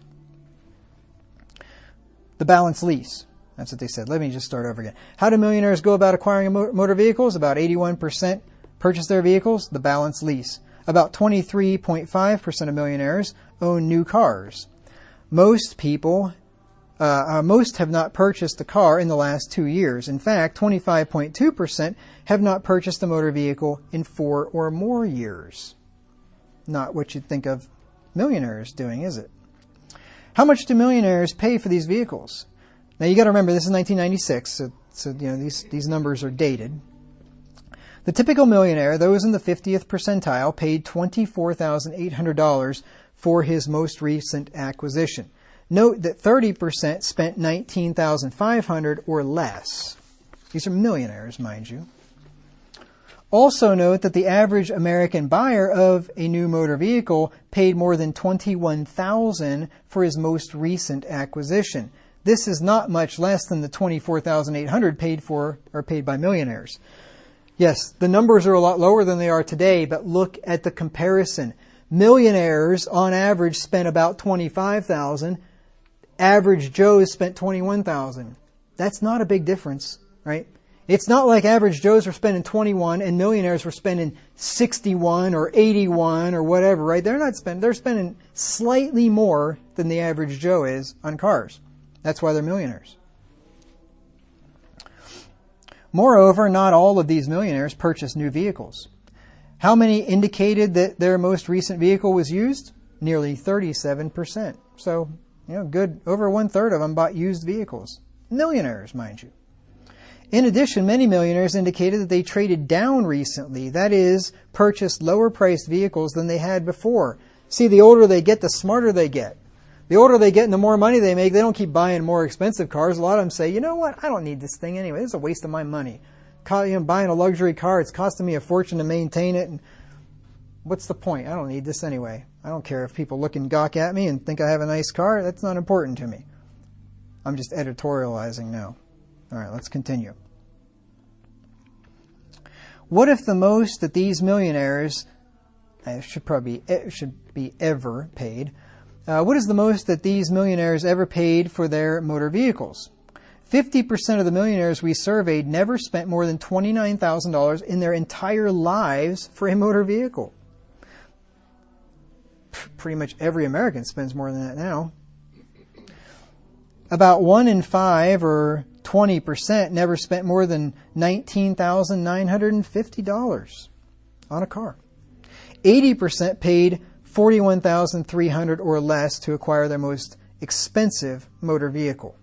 The balanced lease. That's what they said. Let me just start over again. How do millionaires go about acquiring motor vehicles? About 81% purchase their vehicles. The balanced lease. About 23.5% of millionaires own new cars. Most people, most have not purchased a car in the last 2 years. In fact, 25.2% have not purchased a motor vehicle in 4 or more years. Not what you'd think of millionaires doing, is it? How much do millionaires pay for these vehicles? Now you got to remember this is 1996, so you know these numbers are dated. The typical millionaire, those in the 50th percentile, paid $24,800 for his most recent acquisition. Note that 30% spent $19,500 or less. These are millionaires, mind you. Also note that the average American buyer of a new motor vehicle paid more than $21,000 for his most recent acquisition. This is not much less than the $24,800 paid by millionaires. Yes, the numbers are a lot lower than they are today, but look at the comparison. Millionaires on average spent about $25,000. Average Joes spent $21,000. That's not a big difference, right? It's not like average Joes were spending 21 and millionaires were spending 61 or 81 or whatever, right? They're spending slightly more than the average Joe is on cars. That's why they're millionaires. Moreover, not all of these millionaires purchased new vehicles. How many indicated that their most recent vehicle was used? Nearly 37%. So, good, over 1/3 of them bought used vehicles. Millionaires, mind you. In addition, many millionaires indicated that they traded down recently. That is, purchased lower priced vehicles than they had before. See, the older they get, the smarter they get. The older they get and the more money they make, they don't keep buying more expensive cars. A lot of them say, you know what, I don't need this thing anyway. This is a waste of my money. Buying a luxury car, it's costing me a fortune to maintain it. And what's the point? I don't need this anyway. I don't care if people look and gawk at me and think I have a nice car. That's not important to me. I'm just editorializing now. All right, let's continue. What if the most that these millionaires should be ever paid? What is the most that these millionaires ever paid for their motor vehicles? 50% of the millionaires we surveyed never spent more than $29,000 in their entire lives for a motor vehicle. Pretty much every American spends more than that now. About 1 in 5, or 20%, never spent more than $19,950 on a car. 80% paid $41,300 or less to acquire their most expensive motor vehicle.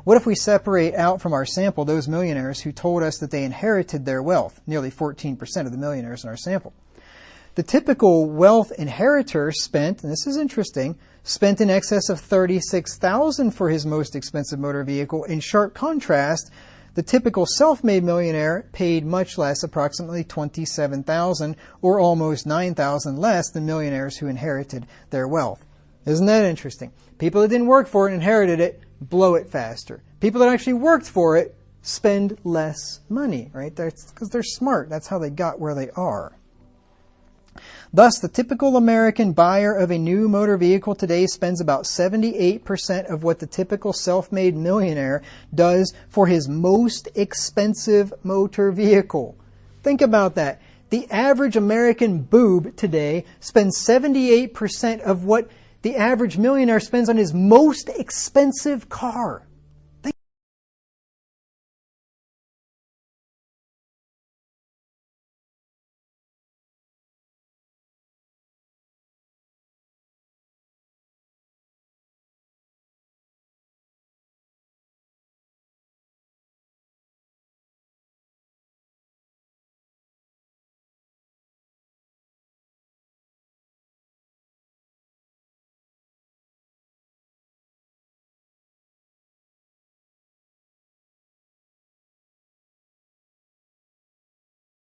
What if we separate out from our sample those millionaires who told us that they inherited their wealth? Nearly 14% of the millionaires in our sample. The typical wealth inheritor spent, and this is interesting, spent in excess of $36,000 for his most expensive motor vehicle. In sharp contrast, the typical self-made millionaire paid much less, approximately $27,000, or almost $9,000 less than millionaires who inherited their wealth. Isn't that interesting? People that didn't work for it and inherited it blow it faster. People that actually worked for it spend less money, right? That's because they're smart. That's how they got where they are. Thus, the typical American buyer of a new motor vehicle today spends about 78% of what the typical self-made millionaire does for his most expensive motor vehicle. Think about that. The average American boob today spends 78% of what the average millionaire spends on his most expensive car.